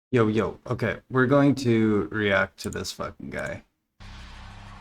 Yo, yo. Okay, we're going to react to this fucking guy.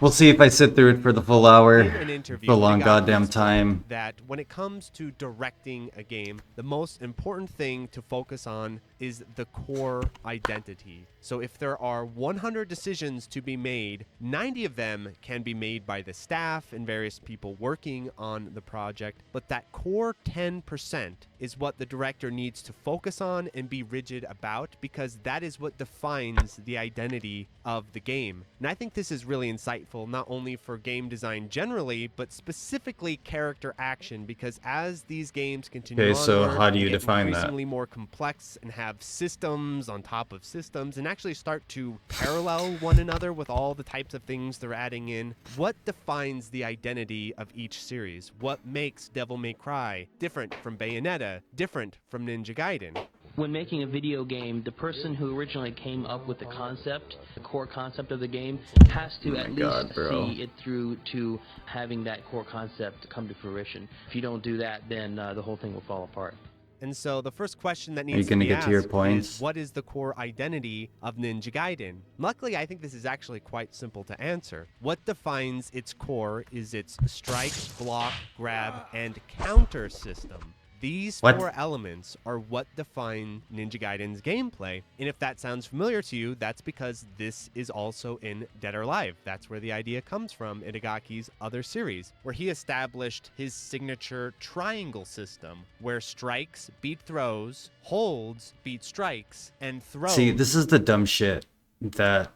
We'll see if I sit through it for the full hour, In an for a interview, long Itagaki goddamn explained time. that when it comes to directing a game, the most important thing to focus on is the core identity. So if there are 100 decisions to be made, 90 of them can be made by the staff and various people working on the project, but that core 10% is what the director needs to focus on and be rigid about, because that is what defines the identity of the game. And I think this is really insightful, not only for game design generally, but specifically character action, because as these games continue Okay, so onward how do and you get define that? increasingly more complex and have systems on top of systems and actually start to parallel one another with all the types of things they're adding in, what defines the identity of each series? What makes Devil May Cry different from Bayonetta, different from Ninja Gaiden? When making a video game, the person who originally came up with the concept, the core concept of the game, has to at least see it through to having that core concept come to fruition. If you don't do that, then the whole thing will fall apart. And so the first question that Are you needs to gonna be get to your asked points? is, what is the core identity of Ninja Gaiden? Luckily, I think this is actually quite simple to answer. What defines its core is its strike, block, grab, and counter system. These four elements are what define Ninja Gaiden's gameplay. And if that sounds familiar to you, that's because this is also in Dead or Alive. That's where the idea comes from, Itagaki's other series, where he established his signature triangle system, where strikes beat throws, holds beat strikes, and throws. See, this is the dumb shit that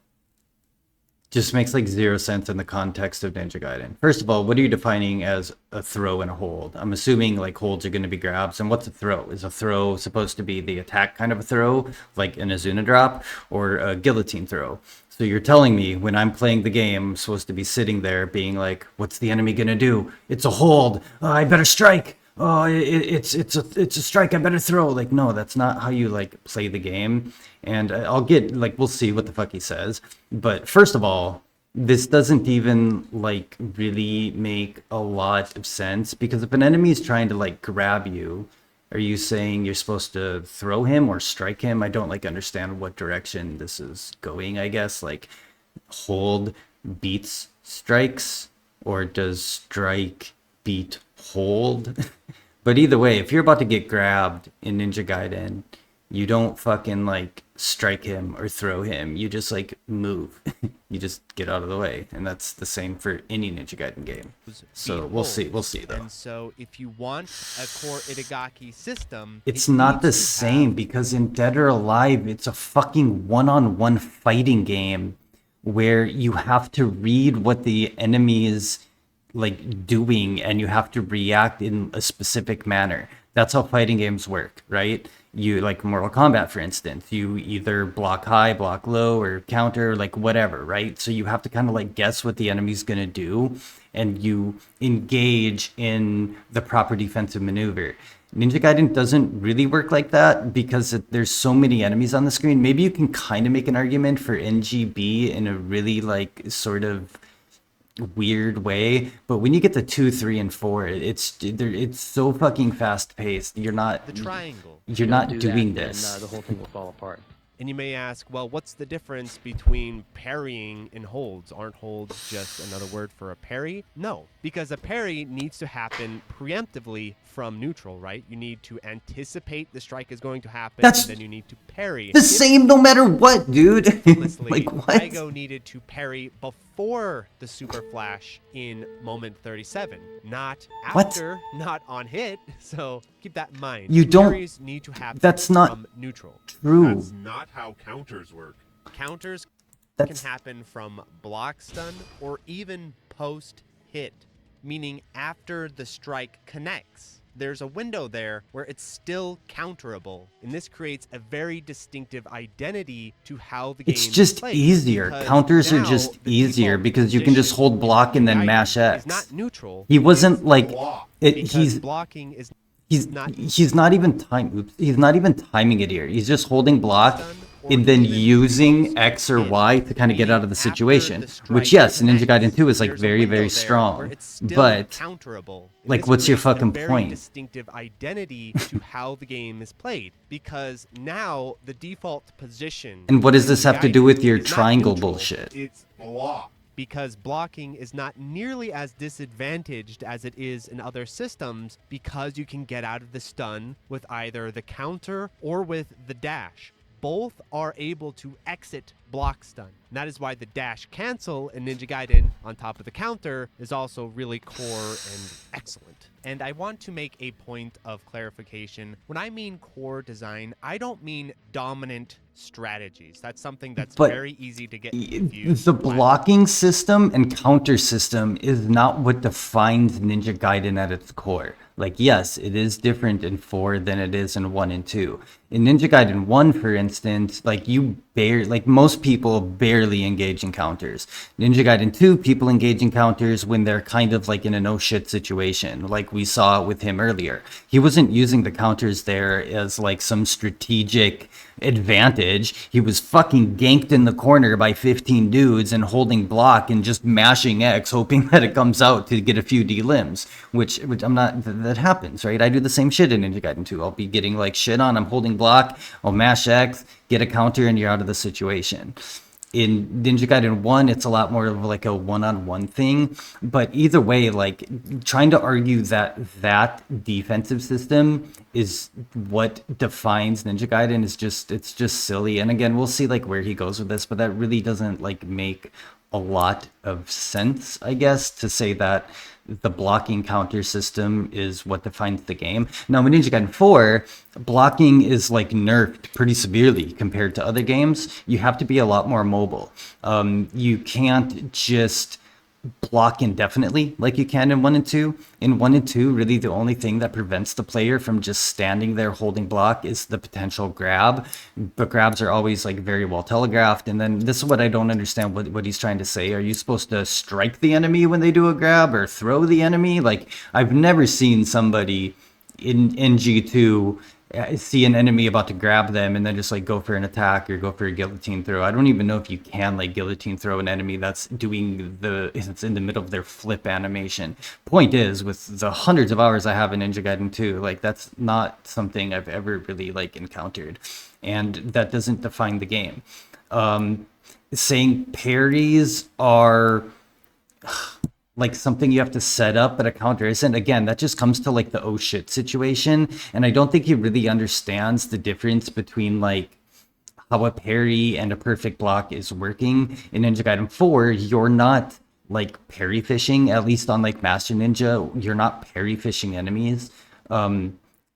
just makes like zero sense in the context of Ninja Gaiden. First of all, what are you defining as a throw and a hold? I'm assuming like holds are going to be grabs. And what's a throw? Is a throw supposed to be the attack kind of a throw, like an Azuna drop, or a guillotine throw? So you're telling me when I'm playing the game, I'm supposed to be sitting there being like, what's the enemy going to do? It's a hold. Oh, I better strike. Oh, it's a strike. I better throw. Like, no, that's not how you like play the game. And I'll get like, we'll see what the fuck he says. But first of all, this doesn't even like really make a lot of sense, because if an enemy is trying to like grab you, are you saying you're supposed to throw him or strike him? I don't like understand what direction this is going, I guess. Like, hold beats strikes, or does strike beat hold? But either way, if you're about to get grabbed in Ninja Gaiden, you don't fucking like strike him or throw him. You just like move. You just get out of the way, and that's the same for any Ninja Gaiden game. So we'll see. We'll see though. And so if you want a core Itagaki system, It's not the same, because in Dead or Alive, it's a fucking one-on-one fighting game where you have to read what the enemy is like doing, and you have to react in a specific manner. That's how fighting games work, right? You like Mortal Kombat, for instance, you either block high, block low, or counter, like whatever, right? So you have to kind of like guess what the enemy's gonna do, and you engage in the proper defensive maneuver. Ninja Gaiden doesn't really work like that, because there's so many enemies on the screen. Maybe you can kind of make an argument for NGB in a really like sort of weird way, but when you get to 2, 3, and 4, it's so fucking fast paced. You're not the triangle. You're not doing this. The whole thing will fall apart. And you may ask, well, what's the difference between parrying and holds? Aren't holds just another word for a parry? No, because a parry needs to happen preemptively from neutral, right? You need to anticipate the strike is going to happen, and then you need to parry. The same no matter what, dude. Like, what? Daigo needed to parry before the super flash in moment 37, not after, not on hit. So keep that in mind. You don't. Parries need to happen That's not from neutral. true. That's not how counters work. Counters can That's happen from block stun or even post hit, meaning after the strike connects. There's a window there where it's still counterable, and this creates a very distinctive identity to how the game it's just plays, easier. because Counters are now just the easier default because you can just position hold block and then Gaiden mash is X. not neutral. He wasn't like because he's blocking is he's not he's not even timing it here. He's just holding block or and then even using close X or in, Y to kind of get meaning out of the after situation, the strike which yes, Ninja Gaiden connects, 2 is like there's a very, window very there strong, where it's still but counterable. And like, this what's your creates a fucking very point? distinctive identity to how the game is played, because now the default position. And what does this in have to do with your is not triangle neutral, bullshit? It's block. because blocking is not nearly as disadvantaged as it is in other systems, because you can get out of the stun with either the counter or with the dash. Both are able to exit block stun. And that is why the dash cancel in Ninja Gaiden on top of the counter is also really core and excellent. And I want to make a point of clarification. When I mean core design, I don't mean dominant strategies. That's something that's But very easy to get confused. the blocking system and counter system is not what defines Ninja Gaiden at its core. Like, yes, it is different in 4 than it is in 1 and 2. In Ninja Gaiden 1, for instance, like most people barely engage in counters. Ninja Gaiden 2, people engage in counters when they're kind of like in a no shit situation, like we saw with him earlier. He wasn't using the counters there as like some strategic advantage. He was fucking ganked in the corner by 15 dudes and holding block and just mashing X, hoping that it comes out to get a few D limbs, which I'm not, that happens, right? I do the same shit in Ninja Gaiden 2. I'll be getting like shit on, I'm holding block, I'll mash X, get a counter, and you're out of the situation. In Ninja Gaiden 1, it's a lot more of like a one-on-one thing. But either way, like, trying to argue that that defensive system is what defines Ninja Gaiden is just, it's just silly. And again, we'll see like where he goes with this, but that really doesn't like make a lot of sense, I guess, to say that the blocking counter system is what defines the game. Now, in Ninja Gaiden 4, blocking is like nerfed pretty severely compared to other games. You have to be a lot more mobile. You can't just block indefinitely like you can in 1 and 2. In 1 and 2, really the only thing that prevents the player from just standing there holding block is the potential grab. But grabs are always like very well telegraphed. And then this is what I don't understand what he's trying to say. Are you supposed to strike the enemy when they do a grab or throw the enemy? Like, I've never seen somebody in G2 see an enemy about to grab them and then just like go for an attack or go for a guillotine throw. I don't even know if you can like guillotine throw an enemy that's doing it's in the middle of their flip animation. Point is, with the hundreds of hours I have in Ninja Gaiden 2, like, that's not something I've ever really like encountered, and that doesn't define the game. Saying parries are like something you have to set up, but a counter isn't. Again, that just comes to like the oh shit situation, and I don't think he really understands the difference between like how a parry and a perfect block is working. In Ninja Gaiden 4, you're not like parry fishing, at least on like Master Ninja, you're not parry fishing enemies.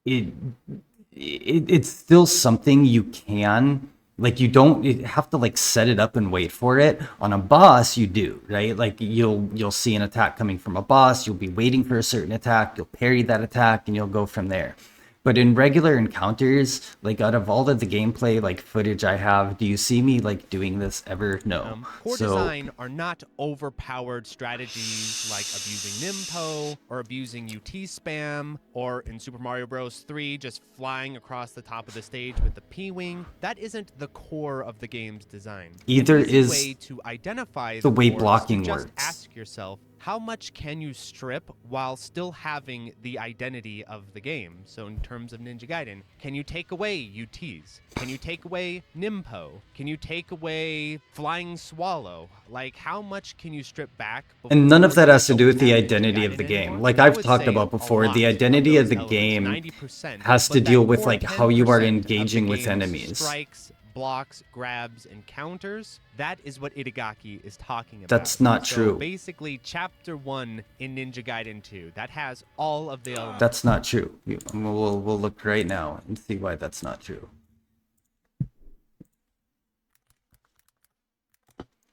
It's still something you can, like, you don't have to like set it up and wait for it. On a boss, you do, right? Like, you'll see an attack coming from a boss, you'll be waiting for a certain attack, you'll parry that attack, and you'll go from there. But in regular encounters, like, out of all of the gameplay like footage I have, do you see me like doing this ever? No. Core design are not overpowered strategies like abusing Nimpo or abusing UT spam, or in Super Mario Bros. 3 just flying across the top of the stage with the P-wing. That isn't the core of the game's design. Either An easy is way to identify the way core is blocking to just works. ask yourself, how much can you strip while still having the identity of the game? So in terms of Ninja Gaiden, can you take away UTs? Can you take away Nimpo? Can you take away Flying Swallow? Like, how much can you strip back? And none of that has to do with the Don't have identity Ninja of the Gaiden game. anymore? Like I I've would talked say about a before, lot the identity of those the elements, game 90%, has to but that deal with core like how you are 10% of the engaging with game's enemies. Strikes, blocks, grabs, and counters. That is what Itagaki is talking about. That's not so true. Basically, Chapter 1 in Ninja Gaiden 2, that has all of the elements. That's not true. We'll look right now and see why that's not true.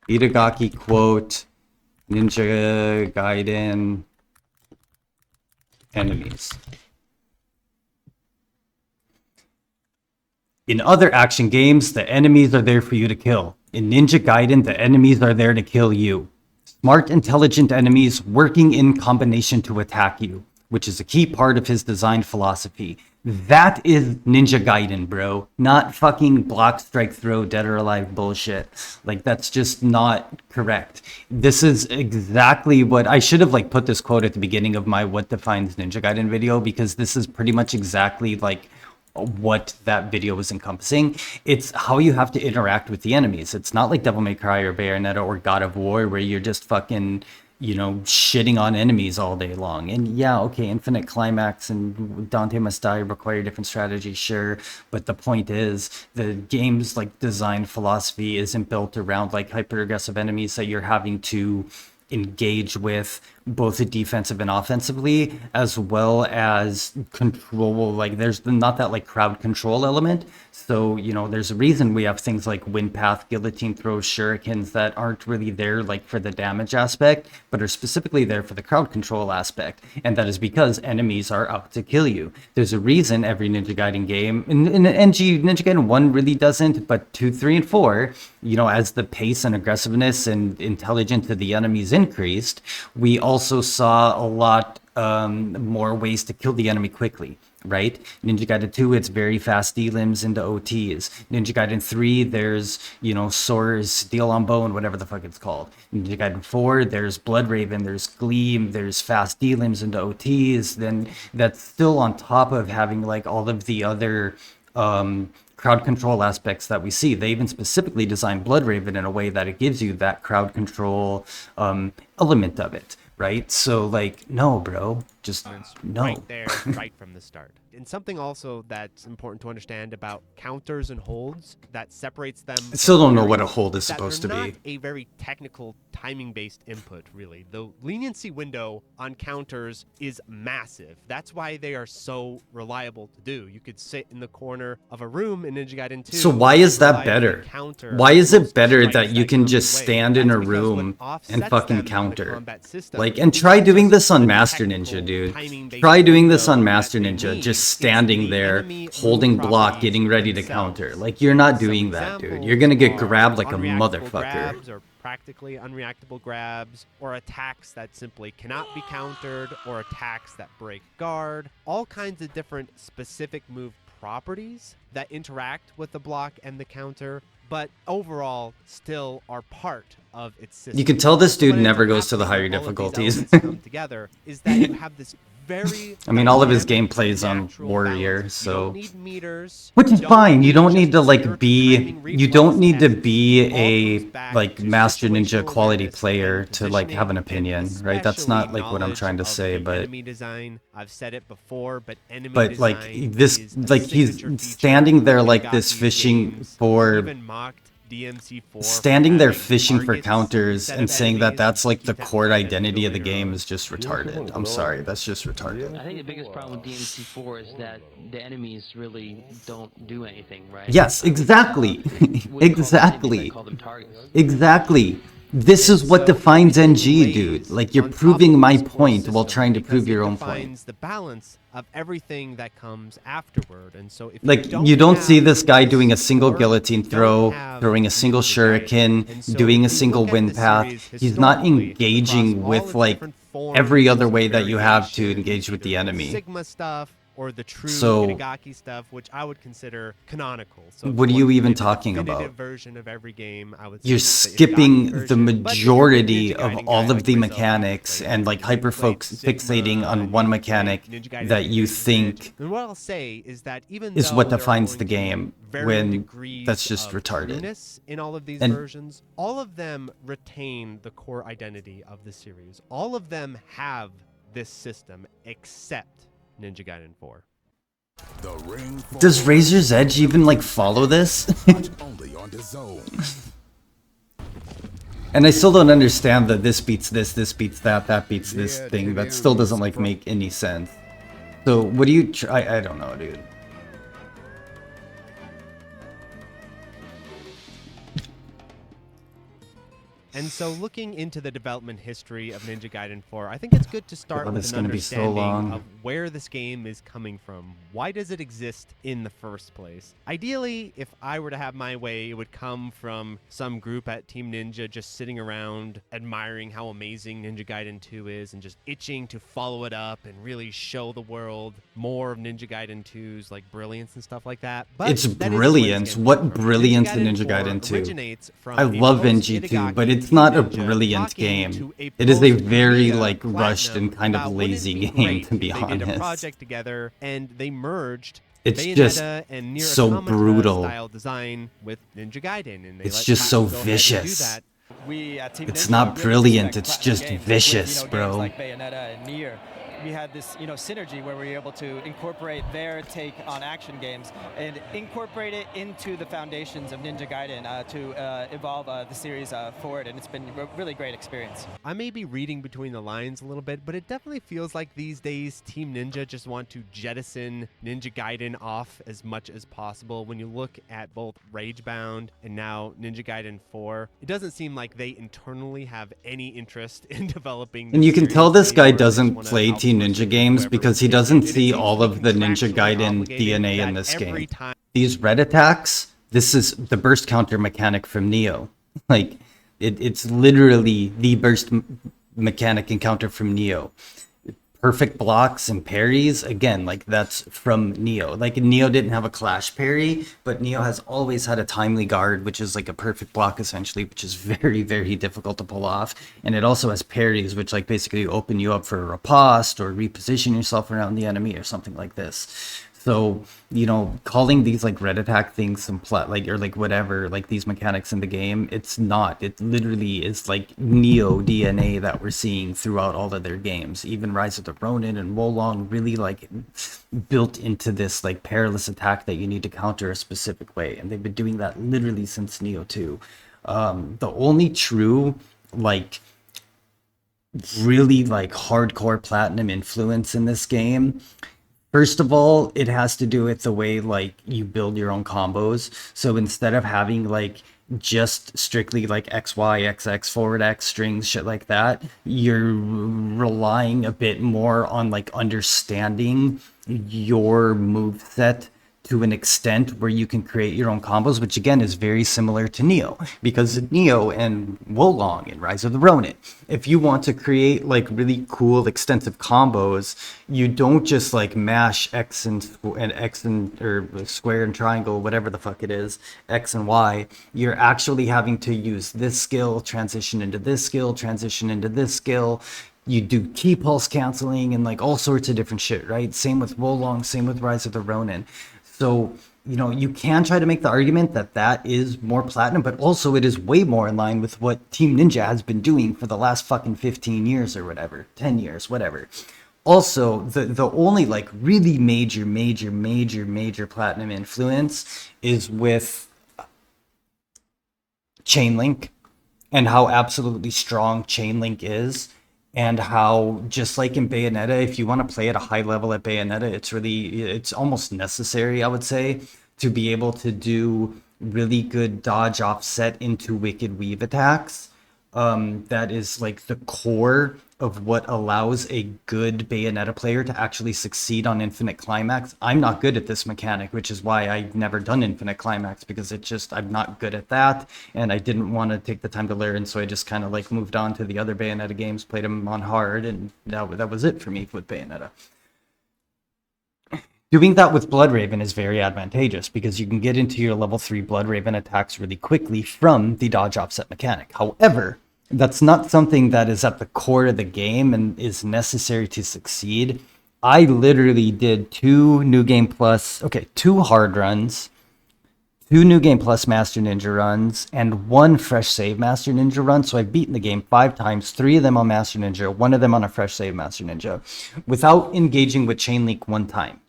Itagaki quote, Ninja Gaiden enemies. In other action games, the enemies are there for you to kill. In Ninja Gaiden, the enemies are there to kill you. Smart, intelligent enemies working in combination to attack you, which is a key part of his design philosophy. That is Ninja Gaiden, bro. Not fucking block, strike, throw, dead or alive bullshit. Like, that's just not correct. This is exactly what I should have like put this quote at the beginning of my what defines Ninja Gaiden video, because this is pretty much exactly like what that video was encompassing. It's how you have to interact with the enemies. It's not like Devil May Cry or Bayonetta or God of War where you're just fucking, you know, shitting on enemies all day long. And yeah, okay, Infinite Climax and Dante Must Die require different strategies, sure. But the point is, the game's like design philosophy isn't built around like hyper aggressive enemies that you're having to engage with both defensive and offensively, as well as control. Like, there's not that like crowd control element. So, you know, there's a reason we have things like wind path, guillotine throws, shurikens that aren't really there like for the damage aspect, but are specifically there for the crowd control aspect. And that is because enemies are out to kill you. There's a reason every Ninja Gaiden game, in NG, Ninja Gaiden 1 really doesn't, but 2, 3, and 4, you know, as the pace and aggressiveness and intelligence of the enemies increased, we also saw a lot more ways to kill the enemy quickly, right? Ninja Gaiden 2, it's very fast D-limbs into OTs. Ninja Gaiden 3, there's, you know, Soar's Steel on Bone, whatever the fuck it's called. Ninja Gaiden 4, there's Blood Raven, there's Gleam, there's fast D-limbs into OTs. Then that's still on top of having like all of the other crowd control aspects that we see. They even specifically designed Blood Raven in a way that it gives you that crowd control element of it, right? So like, no, bro, just no. Right there, right from the start. And something also that's important to understand about counters and holds that separates them. I still don't know what a hold is supposed to be. Not a very technical timing-based input, really. The leniency window on counters is massive. That's why they are so reliable to do. You could sit in the corner of a room in Ninja Gaiden 2. So why is that better? Why is it better that you can just stand in a room and fucking counter? Like, and try doing this on Master Ninja, dude. Try doing this on Master Ninja, just standing there, holding block, getting ready to counter. Like, you're not doing that, dude. You're gonna get grabbed like a motherfucker. Or practically unreactable grabs, or attacks that simply cannot be countered, or attacks that break guard. All kinds of different specific move properties that interact with the block and the counter, but overall still are part of its system. You can tell this dude never goes to the higher difficulties. Come together is that you have this very I mean, all of his gameplays on Warrior, balance. so Meters, which is fine. You don't need to like be, you don't need to be a like Master Ninja quality player to like have an opinion, right? That's not like what I'm trying to say, but enemy design, I've said it before, but enemy like design this, is a like he's signature feature standing there of like this Gaiden fishing games. for Even mocked DMC4 standing there having fishing for targets counters instead and of saying that enemies that's like to the keep that core momentum identity of the going game around. is just retarded. I'm sorry, that's just retarded. I think the biggest problem with DMC4 is that the enemies really don't do anything, right? Yes, exactly. Exactly. I call them targets. Exactly. This is what defines NG, dude. Like, you're proving my point while trying to prove your own point. Defines the balance of everything that comes afterward, and so if Like, you don't have see this guy doing a this single core, guillotine you throw, don't have throwing a single Ninja Gaiden. shuriken, And so doing a if you single look at wind the path. series He's not historically, engaging across all with its like different forms every other and way that you have to variations, engage with the either enemy. Sigma stuff or the true So- Itagaki stuff, which I would consider canonical. So if What are want you to even make a talking definitive about? version of every game, I would You're say the Itagaki skipping the version. But if you're a majority Ninja of Gaiden all guy of the like myself, mechanics you've and played like hyper Sigma, fixating on one you've mechanic played Ninja Gaiden that you Gaiden, think and what I'll say is that even is though what there are defines the going to be game, varying when degrees that's just of retarded. trueness in all of these And- versions, all of them retain the core identity of the series. All of them have this system except Ninja Gaiden 4. The ring Does Razor's Edge even like follow this? only on the zone. And I still don't understand that this beats this beats that beats this thing. That still doesn't like make any sense. So what do you I don't know, dude. And so looking into the development history of Ninja Gaiden 4, I think it's good to start God, with this an is gonna be so understanding long. of where this game is coming from. Why does it exist in the first place? Ideally, if I were to have my way, it would come from some group at Team Ninja just sitting around admiring how amazing Ninja Gaiden 2 is and just itching to follow it up and really show the world more of Ninja Gaiden 2's like brilliance and stuff like that. But It's that isn't where this brilliance. game What comes from. brilliance in Ninja 4 Gaiden 2? originates from I a love post NG2, but Itagaki it's Team not a Ninja brilliant talking game. to a It is a post very Vita like rushed Platinum and kind of about wouldn't it lazy be game, great to be if they did a honest. project together and they merged It's Bayonetta just and Nier so Automata brutal. style design with Ninja Gaiden, and they It's let just so Platinum go ahead and do vicious. that. We at Team It's Ninja not really brilliant, respect it's Platinum just games vicious, with, bro. games like Bayonetta and Nier. We had this, synergy where we were able to incorporate their take on action games and incorporate it into the foundations of Ninja Gaiden to evolve the series forward, and it's been a really great experience. I may be reading between the lines a little bit, but it definitely feels like these days Team Ninja just want to jettison Ninja Gaiden off as much as possible. When you look at both Ragebound and now Ninja Gaiden 4, it doesn't seem like they internally have any interest in developing. And you can series tell this guy anymore. They just doesn't wanna play Team outsource it Ninja to games whoever because he fits doesn't in. And it see seems all to be of the Ninja contractually Gaiden obligated DNA in that this every game. time These red attacks, this is the burst counter mechanic from Neo. Like, it's literally the burst mechanic and counter from Neo. Perfect blocks and parries, again, like that's from Neo. Like Neo didn't have a clash parry, but Neo has always had a timely guard, which is like a perfect block essentially, which is very, very difficult to pull off. And it also has parries, which like basically open you up for a riposte or reposition yourself around the enemy or something like this. So, calling these like red attack things some or like whatever, like these mechanics in the game, it's not. It literally is like Neo DNA that we're seeing throughout all of their games. Even Rise of the Ronin and Wolong really like built into this like perilous attack that you need to counter a specific way. And they've been doing that literally since Neo 2. The only true like really like hardcore platinum influence in this game, first of all, it has to do with the way like you build your own combos. So instead of having like just strictly like XY, XX, forward X strings, shit like that, you're relying a bit more on like understanding your move set to an extent where you can create your own combos, which again is very similar to Neo, because Neo and Wolong and Rise of the Ronin, if you want to create like really cool extensive combos, you don't just like mash X and or square and triangle, whatever the fuck it is, X and Y. You're actually having to use this skill, transition into this skill, transition into this skill. You do key pulse canceling and like all sorts of different shit, right? Same with Wolong, same with Rise of the Ronin. So, you can try to make the argument that that is more platinum, but also it is way more in line with what Team Ninja has been doing for the last fucking 15 years or whatever, 10 years, whatever. Also, the only like really major platinum influence is with Chainlink and how absolutely strong Chainlink is. And how, just like in Bayonetta, if you want to play at a high level at Bayonetta, it's almost necessary, I would say, to be able to do really good dodge offset into Wicked Weave attacks. That is like the core of what allows a good Bayonetta player to actually succeed on Infinite Climax. I'm not good at this mechanic, which is why I've never done Infinite Climax, because I'm not good at that, and I didn't want to take the time to learn, so I just kind of like moved on to the other Bayonetta games, played them on hard, and that was it for me with Bayonetta. Doing that with Bloodraven is very advantageous because you can get into your level 3 Bloodraven attacks really quickly from the dodge offset mechanic. However, that's not something that is at the core of the game and is necessary to succeed. I literally did 2 hard runs, 2 New Game Plus Master Ninja runs, and 1 Fresh Save Master Ninja run. So I've beaten the game 5 times, 3 of them on Master Ninja, 1 of them on a Fresh Save Master Ninja, without engaging with Chainlink 1 time.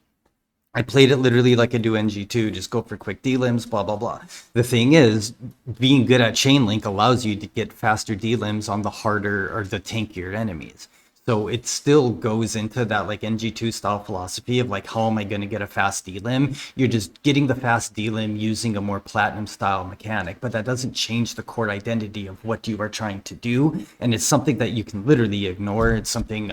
I played it literally like I do NG2, just go for quick D-limbs, blah, blah, blah. The thing is, being good at Chainlink allows you to get faster D-limbs on the harder or the tankier enemies. So it still goes into that like NG2 style philosophy of like, how am I going to get a fast D-limb? You're just getting the fast D-limb using a more platinum style mechanic, but that doesn't change the core identity of what you are trying to do. And it's something that you can literally ignore. It's something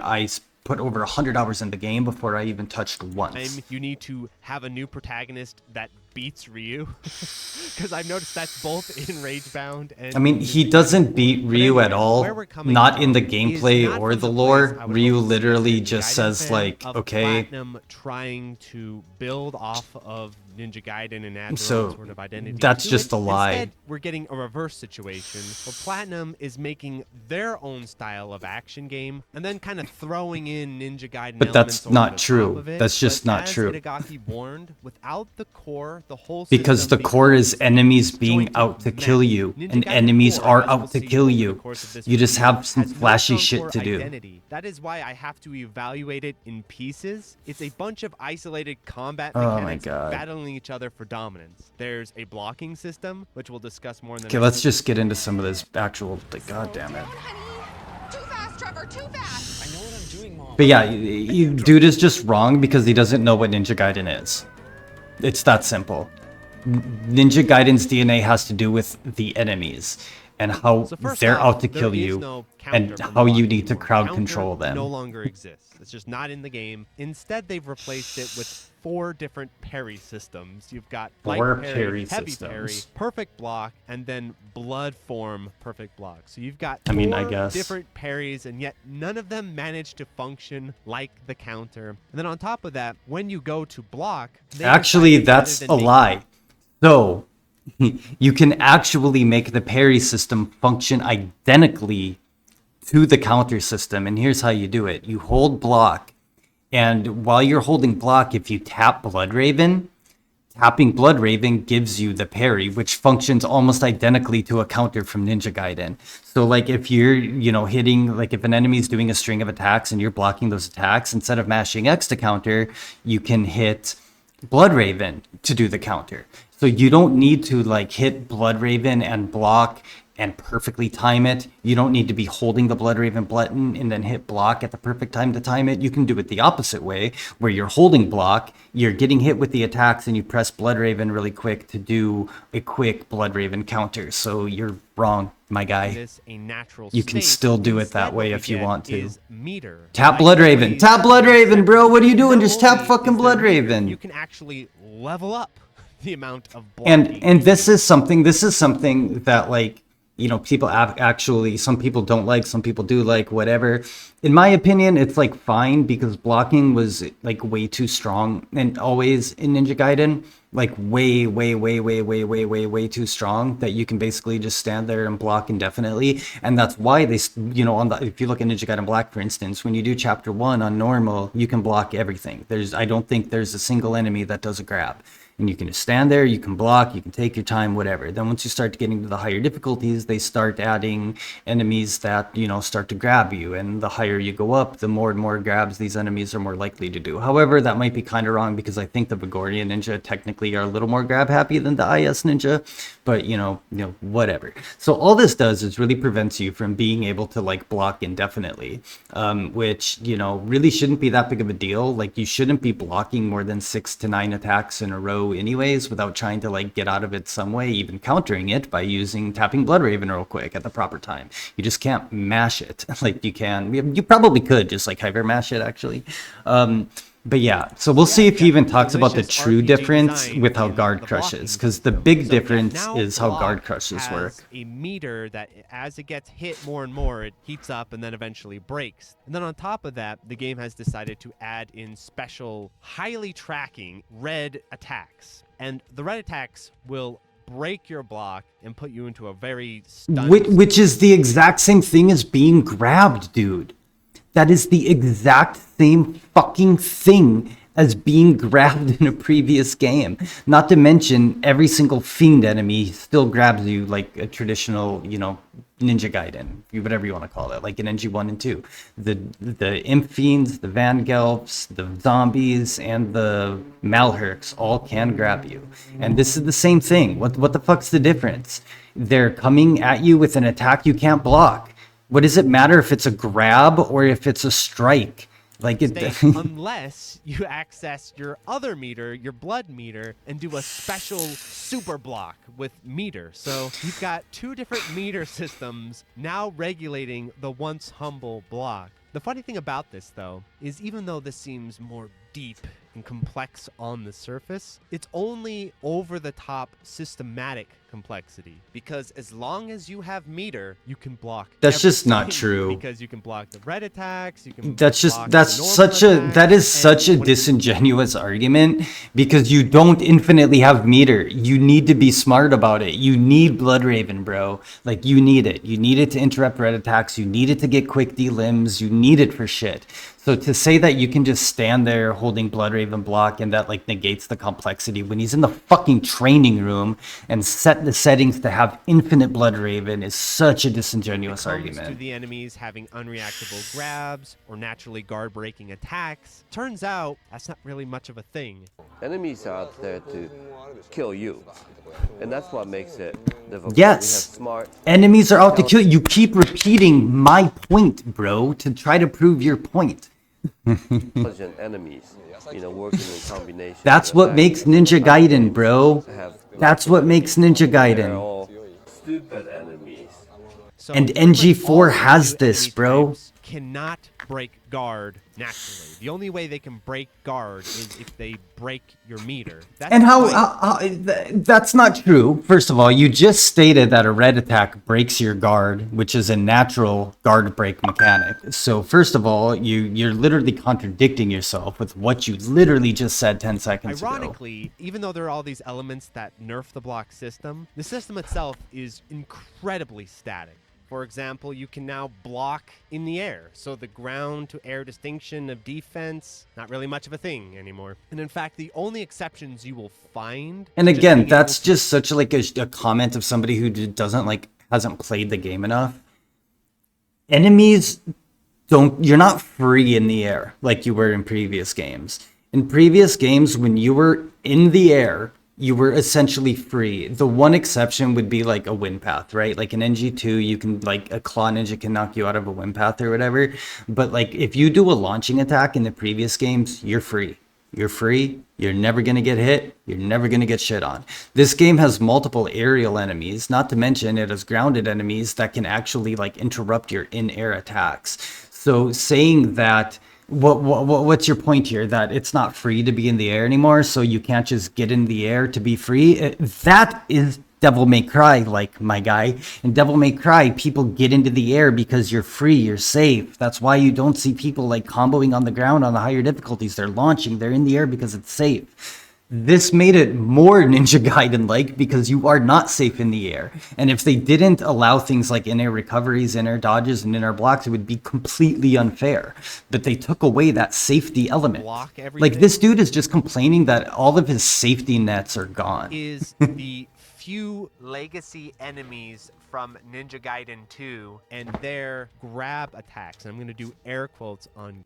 put over 100 hours in the game before I even touched once. You need to have a new protagonist that beats Ryu, because I've noticed that's both in Ragebound and I mean, he doesn't beat Ryu at all, not in the gameplay or the lore. Ryu literally just says like, okay. Platinum trying to build off of Ninja Gaiden and add their own sort of identity. That's just a lie. Instead, we're getting a reverse situation where Platinum is making their own style of action game and then kind of throwing in Ninja Gaiden but elements that's not over the true. top of it. That's just But not as true. Itagaki warned, without the core, the whole Because the system core is becomes enemies being disjointed out to mess. kill you, Ninja and Gaiden enemies 4, are as we'll out to see kill over the you. course of this You just review, have some has no flashy strong shit core to do. identity. That is why I have to evaluate it in pieces. It's a bunch of isolated combat Oh my mechanics God. battling each other for dominance. There's a blocking system, which we'll discuss more in the Okay, next let's just get into some of this actual, like, god damn it. Too fast, Trevor, too fast. I know what I'm doing, Mom. But yeah, dude is just wrong because he doesn't know what Ninja Gaiden is. It's that simple. Ninja Gaiden's DNA has to do with the enemies and how So first they're off, out to there kill is you no counter and for how you blocking need to anymore. crowd Counter control them. no longer exists. It's just not in the game. Instead, they've replaced it with 4 different parry systems. You've got light 4 parry, parry heavy systems. parry, perfect block, and then blood form perfect block. So you've got I mean, I 4 guess. different parries, and yet none of them manage to function like the counter. And then on top of that, when you go to block, they Actually, decided rather that's than a make- lie. So, you can actually make the parry system function identically to the counter system. And here's how you do it. You hold block, and while you're holding block, if you tap Blood Raven, tapping Blood Raven gives you the parry, which functions almost identically to a counter from Ninja Gaiden. So like if you're, hitting, like if an enemy's doing a string of attacks and you're blocking those attacks, instead of mashing X to counter, you can hit Blood Raven to do the counter. So you don't need to like hit Blood Raven and block and perfectly time it. You don't need to be holding the Blood Raven button and then hit block at the perfect time to time it. You can do it the opposite way, where you're holding block, you're getting hit with the attacks, and you press Blood Raven really quick to do a quick Blood Raven counter. So you're wrong, my guy. this a natural You can state. still do it that Instead, way what if we you get want to. is meter. Tap Like Blood Raven. ways Tap Blood to Raven, bro. What are you doing? not Just tap only fucking is there Blood meter, Raven. You can actually level up the amount of blocking. And this is something that like, people actually, some people don't like, some people do like, whatever. In my opinion, it's like fine because blocking was like way too strong, and always in Ninja Gaiden, like way too strong, that you can basically just stand there and block indefinitely. And that's why they, if you look at Ninja Gaiden Black, for instance, when you do chapter 1 on normal, you can block everything. I don't think there's a single enemy that does a grab. And you can just stand there, you can block, you can take your time, whatever. Then once you start getting to the higher difficulties, they start adding enemies that, start to grab you. And the higher you go up, the more and more grabs these enemies are more likely to do. However, that might be kind of wrong because I think the Vigorian Ninja technically are a little more grab happy than the IS Ninja. But, whatever. So all this does is really prevents you from being able to like block indefinitely, which, really shouldn't be that big of a deal. Like you shouldn't be blocking more than 6 to 9 attacks in a row anyways without trying to like get out of it some way, even countering it by tapping Blood Raven real quick at the proper time. You just can't mash it like you can. You probably could just like hyper mash it actually. But yeah, so we'll see if he even talks about the true RPG difference design with how in guard the crushes, blocking because the system. big So, difference now is how block guard crushes has work. a meter that as it gets hit more and more, it heats up and then eventually breaks. And then on top of that, the game has decided to add in special, highly tracking red attacks. And the red attacks will break your block and put you into a very stunned Which is the exact same thing as being grabbed, dude. That is the exact same fucking thing as being grabbed in a previous game. Not to mention, every single fiend enemy still grabs you like a traditional, Ninja Gaiden, whatever you want to call it, like in NG1 and 2. The Imp Fiends, the Vangelps, the Zombies, and the Malherks all can grab you. And this is the same thing. What the fuck's the difference? They're coming at you with an attack you can't block. What does it matter if it's a grab or if it's a strike? Like it. Unless you access your other meter, your blood meter, and do a special super block with meter. So you've got two different meter systems now regulating the once humble block. The funny thing about this, though, is even though this seems more deep and complex on the surface, it's only over-the-top systematic complexity. Because as long as you have meter, you can block. That's just not everything. true. Because you can block the red attacks. You can. That's just block that's the normal such a attacks, that is and such a when- disingenuous argument because you don't infinitely have meter. You need to be smart about it. You need Blood Raven, bro. Like you need it. You need it to interrupt red attacks. You need it to get quick D-limbs. You need it for shit. So to say that you can just stand there holding Blood Raven block and that like negates the complexity when he's in the fucking training room and set the settings to have infinite Blood Raven is such a disingenuous comes argument. to the enemies having unreactable grabs or naturally guard breaking attacks. Turns out that's not really much of a thing. Enemies are out there to kill you, and that's what makes it difficult. Yes. We have smart Enemies are out to kill you. You keep repeating my point, bro, to try to prove your point. intelligent enemies, working in combination. That's what makes Ninja Gaiden, bro. That's what makes Ninja They're Gaiden. all stupid enemies. So And pretty much NG4 all of has you this, enemy bro. types Cannot break guard naturally. The only way they can break guard is if they break your meter. That's And that's not true. First of all, you just stated that a red attack breaks your guard, which is a natural guard break mechanic. So first of all, you're literally contradicting yourself with what you literally just said 10 seconds ago. Ironically, even though there are all these elements that nerf the block system, the system itself is incredibly static. For example, you can now block in the air, so the ground to air distinction of defense, not really much of a thing anymore. And in fact, the only exceptions you will find... And just again, being able that's to- just such like a comment of somebody who hasn't played the game enough. Enemies you're not free in the air like you were in previous games. In previous games, when you were in the air, you were essentially free. The one exception would be like a wind path, right? Like in NG2, you can like a claw ninja can knock you out of a wind path or whatever. But like if you do a launching attack in the previous games, you're free. You're free. You're never going to get hit. You're never going to get shit on. This game has multiple aerial enemies, not to mention it has grounded enemies that can actually like interrupt your in-air attacks. So saying that what's your point here? That it's not free to be in the air anymore, so you can't just get in the air to be free? That is Devil May Cry, like, my guy. In Devil May Cry, people get into the air because you're free, you're safe. That's why you don't see people, like, comboing on the ground on the higher difficulties. They're launching, they're in the air because it's safe. This made it more Ninja Gaiden-like because you are not safe in the air. And if they didn't allow things like in-air recoveries, in-air dodges, and in-air blocks, it would be completely unfair. But they took away that safety element. Block Like, everything. this dude is just complaining that all of his safety nets are gone. Is the few legacy enemies from Ninja Gaiden 2 and their grab attacks. And I'm going to do air quotes on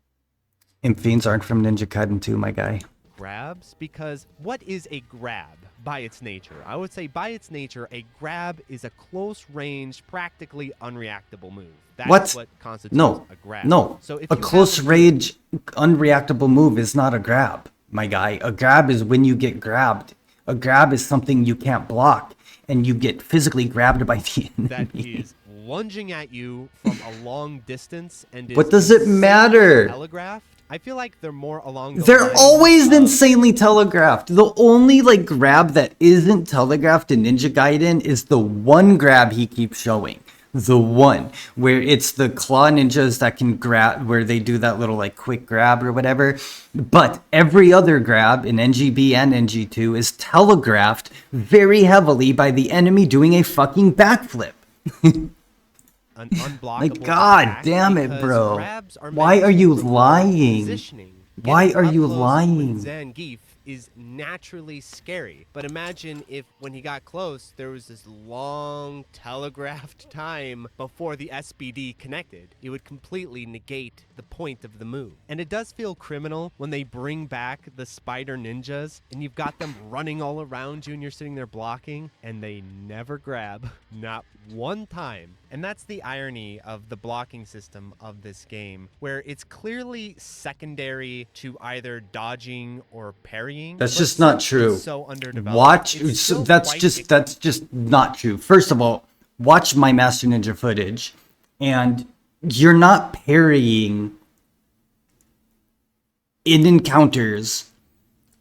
And fiends aren't from Ninja Gaiden 2, my guy. grabs, because what is a grab by its nature? I would say by its nature, a grab is a close range, practically unreactable move. That's what constitutes a grab. No. So if A you close have- range, unreactable move is not a grab, my guy. A grab is when you get grabbed. A grab is something you can't block, and you get physically grabbed by the that enemy. is lunging at you from a long distance and is What does it matter? telegraphed. I feel like they're more along the They're lines always of- insanely telegraphed. The only like grab that isn't telegraphed in Ninja Gaiden is the one grab he keeps showing. The one where it's the claw ninjas that can grab, where they do that little like quick grab or whatever. But every other grab in NGB and NG2 is telegraphed very heavily by the enemy doing a fucking backflip. an unblockable Like, God attack damn it, because bro. grabs are Why meant are to you reward lying? positioning. Why Getting are up you close lying? with Zangief is naturally scary. But imagine if when he got close, there was this long telegraphed time before the SBD connected. It would completely negate the point of the move. And it does feel criminal when they bring back the spider ninjas and you've got them running all around you and you're sitting there blocking and they never grab, not one time. And that's the irony of the blocking system of this game, where it's clearly secondary to either dodging or parrying. That's but just not since true. it's so underdeveloped, Watch. it's So still that's quite just not true. First of all, watch my Master Ninja footage, and you're not parrying in encounters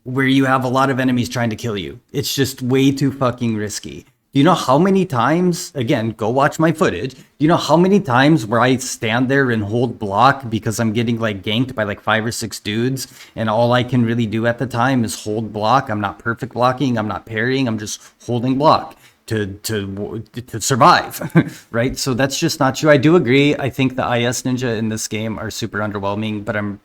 where you have a lot of enemies trying to kill you. It's just way too fucking risky. You know how many times, again, go watch my footage. You know how many times where I stand there and hold block because I'm getting like ganked by like 5 or 6 dudes, and all I can really do at the time is hold block. I'm not perfect blocking. I'm not parrying. I'm just holding block to survive, right? So that's just not true. I do agree. I think the IS Ninja in this game are super underwhelming, but I'm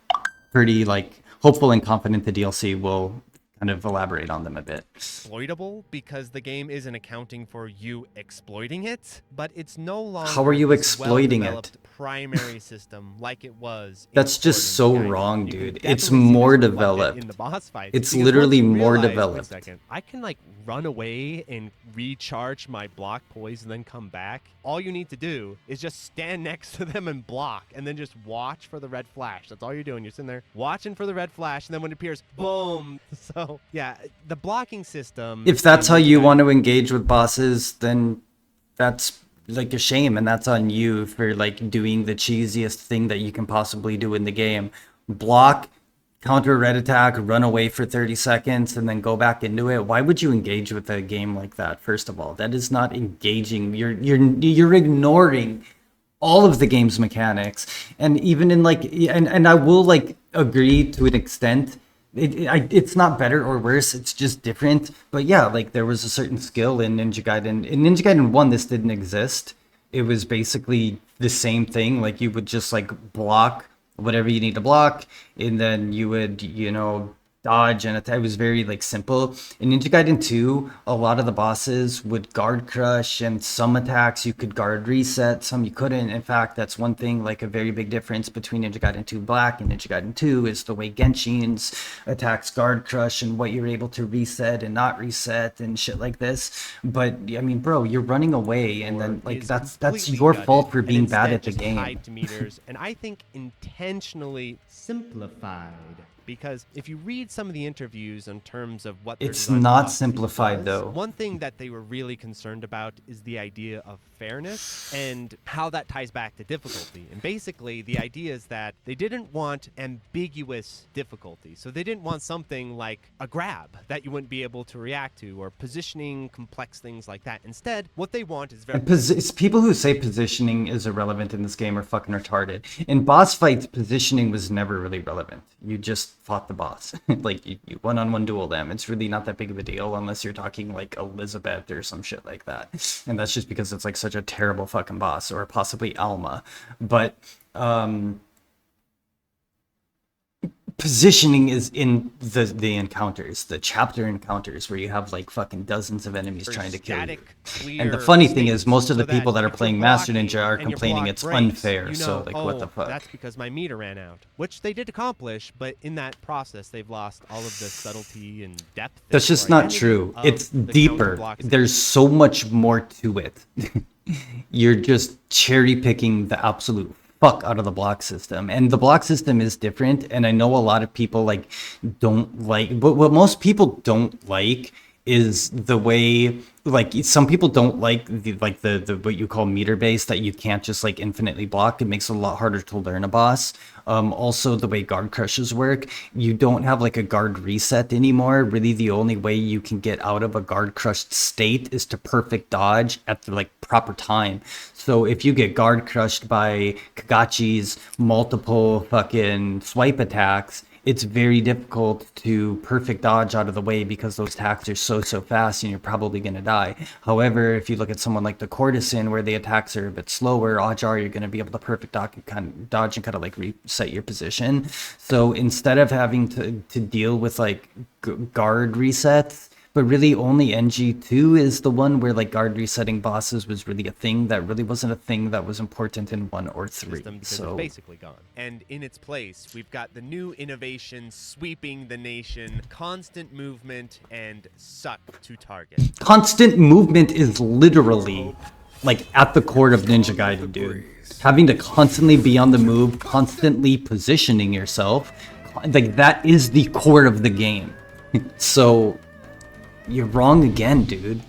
pretty like hopeful and confident the DLC will kind of elaborate on them a bit. exploitable because the game isn't accounting for you exploiting it, but it's no longer How are you this exploiting it? well-developed primary system like it was. in That's just core so Ninja Gaiden. won, You can dude. It's definitely see more this reflected developed. in the boss fights. It's because literally once you more realize, wait a developed. second, I can like run away and recharge my block poise and then come back. All you need to do is just stand next to them and block, and then just watch for the red flash. That's all you're doing. You're sitting there watching for the red flash, and then when it appears, boom. So yeah, the blocking system. If that's in how you Gaiden- want to engage with bosses, then that's like a shame, and that's on you for like doing the cheesiest thing that you can possibly do in the game. Block, counter a red attack, run away for 30 seconds, and then go back into it. Why would you engage with a game like that? First of all, that is not engaging. You're ignoring all of the game's mechanics, and even in like, and I will like agree to an extent. It's not better or worse, it's just different. But yeah, like there was a certain skill in Ninja Gaiden. In Ninja Gaiden 1, this didn't exist. It was basically the same thing. Like you would just like block whatever you need to block, and then you would, you know, dodge and attack. It was very like simple. In Ninja Gaiden 2, a lot of the bosses would guard crush, and some attacks you could guard reset, some you couldn't. In fact, that's one thing, like a very big difference between Ninja Gaiden 2 Black and Ninja Gaiden 2 is the way Genshin's attacks guard crush and what you're able to reset and not reset and shit like this. But I mean, bro, you're running away, and then like is that's completely your gutted fault for and being bad instead at the just game. tied to meters, and I think intentionally simplified. Because if you read some of the interviews in terms of what their It's design not philosophy simplified, was, though. one thing that they were really concerned about is the idea of fairness and how that ties back to difficulty. And basically, the idea is that they didn't want ambiguous difficulty. So they didn't want something like a grab that you wouldn't be able to react to, or positioning, complex things like that. Instead, what they want is very It's people who say positioning is irrelevant in this game are fucking retarded. In boss fights, positioning was never really relevant. You just fought the boss. Like, you one-on-one duel them. It's really not that big of a deal unless you're talking, like, Elizabeth or some shit like that. And that's just because it's, like, such a terrible fucking boss. Or possibly Alma. But, positioning is in the encounters, the chapter encounters, where you have like fucking dozens of enemies trying to kill you. clear And the funny thing is, space most of the so people that are if you're playing Master blocking Ninja are and your complaining block it's breaks, unfair. you So know, like, what the oh, fuck? That's because my meter ran out, which they did accomplish, but in that process, they've lost all of the subtlety and depth. That's just or not identity true. of It's the deeper. counterblock There's so much more to it. You're just cherry picking the absolute fuck out of the block system, and the block system is different. And I know a lot of people like don't like, but what most people don't like is the way, like, some people don't like the what you call meter base, that you can't just like infinitely block. It makes it a lot harder to learn a boss. Also, the way guard crushes work, you don't have like a guard reset anymore. Really, the only way you can get out of a guard crushed state is to perfect dodge at the like proper time. So if you get guard crushed by Kagachi's multiple fucking swipe attacks, it's very difficult to perfect dodge out of the way because those attacks are so fast and you're probably going to die. However, if you look at someone like the Courtesan where the attacks are a bit slower, odds are you're going to be able to perfect dodge and kind of like reset your position. So instead of having to deal with like guard resets, but really only NG2 is the one where like guard resetting bosses was really a thing that really wasn't a thing that was important in 1 or 3. Because So it's basically gone. And in its place, we've got the new innovation sweeping the nation, constant movement, and suck to target. constant movement is literally like at the core of Ninja Gaiden, dude. Having to constantly be on the move, constantly positioning yourself, like that is the core of the game. So you're wrong again, dude.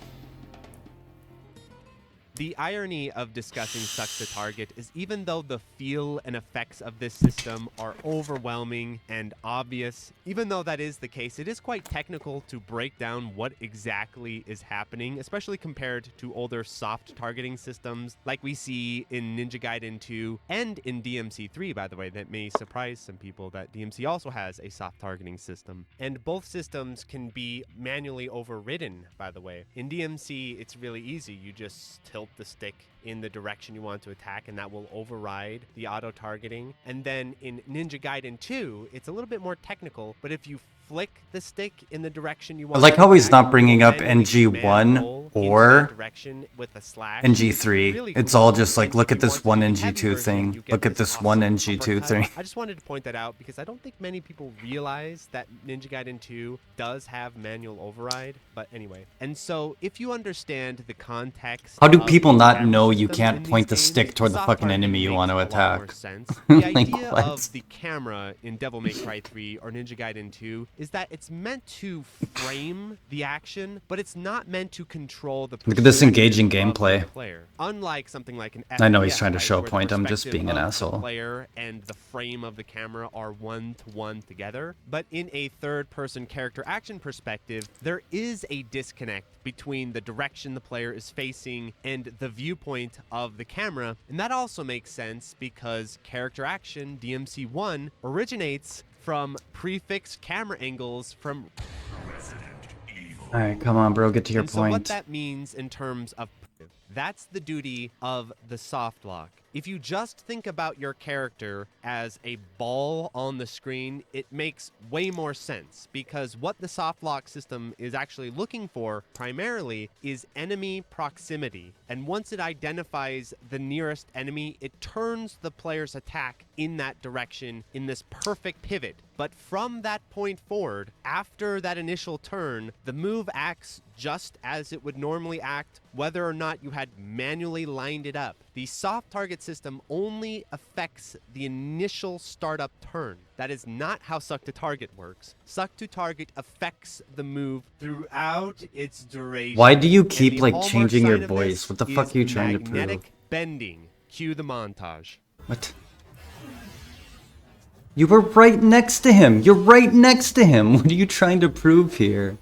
The irony of discussing suck to target is even though the feel and effects of this system are overwhelming and obvious, even though that is the case, it is quite technical to break down what exactly is happening, especially compared to older soft targeting systems like we see in Ninja Gaiden 2 and in DMC 3, by the way. That may surprise some people that DMC also has a soft targeting system. And both systems can be manually overridden, by the way. In DMC, it's really easy. You just tilt the stick in the direction you want to attack, and that will override the auto targeting. And then in Ninja Gaiden 2, it's a little bit more technical, but if you flick the stick in the direction you want, I like to how he's attack, not bringing you'll up manually NG1 roll into or that direction with a slash. NG3. Really It's cool. all just like, And look if at you this want to one do the heavy NG2 version, thing. you get Look at this one awesome NG2 uppercut. thing. I just wanted to point that out because I don't think many people realize that Ninja Gaiden 2 does have manual override. But anyway, and so if you understand the context, How do of people the not camera know you system can't in point the these stick games, toward the soft fucking targeting enemy you makes want to a lot attack? more sense. The Like, idea what? of the camera in Devil May Cry 3 or Ninja Gaiden 2 is that it's meant to frame the action, but it's not meant to control the Look at this engaging perspective of gameplay. the player. Unlike something like an I know he's FPS, trying to right, show a where the point, I'm just perspective being an of the asshole. player and the frame of the camera are one-to-one together. But in a third-person character action perspective, there is a disconnect between the direction the player is facing and the viewpoint of the camera. And that also makes sense because character action, DMC1, originates from prefixed camera angles from... Alright, come on, bro, get to your And so what point. that means in terms of... That's the duty of the soft lock. If you just think about your character as a ball on the screen, it makes way more sense because what the soft lock system is actually looking for primarily is enemy proximity. And once it identifies the nearest enemy, it turns the player's attack in that direction in this perfect pivot. But from that point forward, after that initial turn, the move acts just as it would normally act, whether or not you had manually lined it up. The soft target system only affects the initial startup turn. That is not how suck to target works. Suck to target affects the move throughout its duration. Why do you And keep the like hallmark changing your sign of voice? this What the fuck is are you trying to prove? magnetic bending. Cue the montage. What? You were right next to him. You're right next to him. What are you trying to prove here?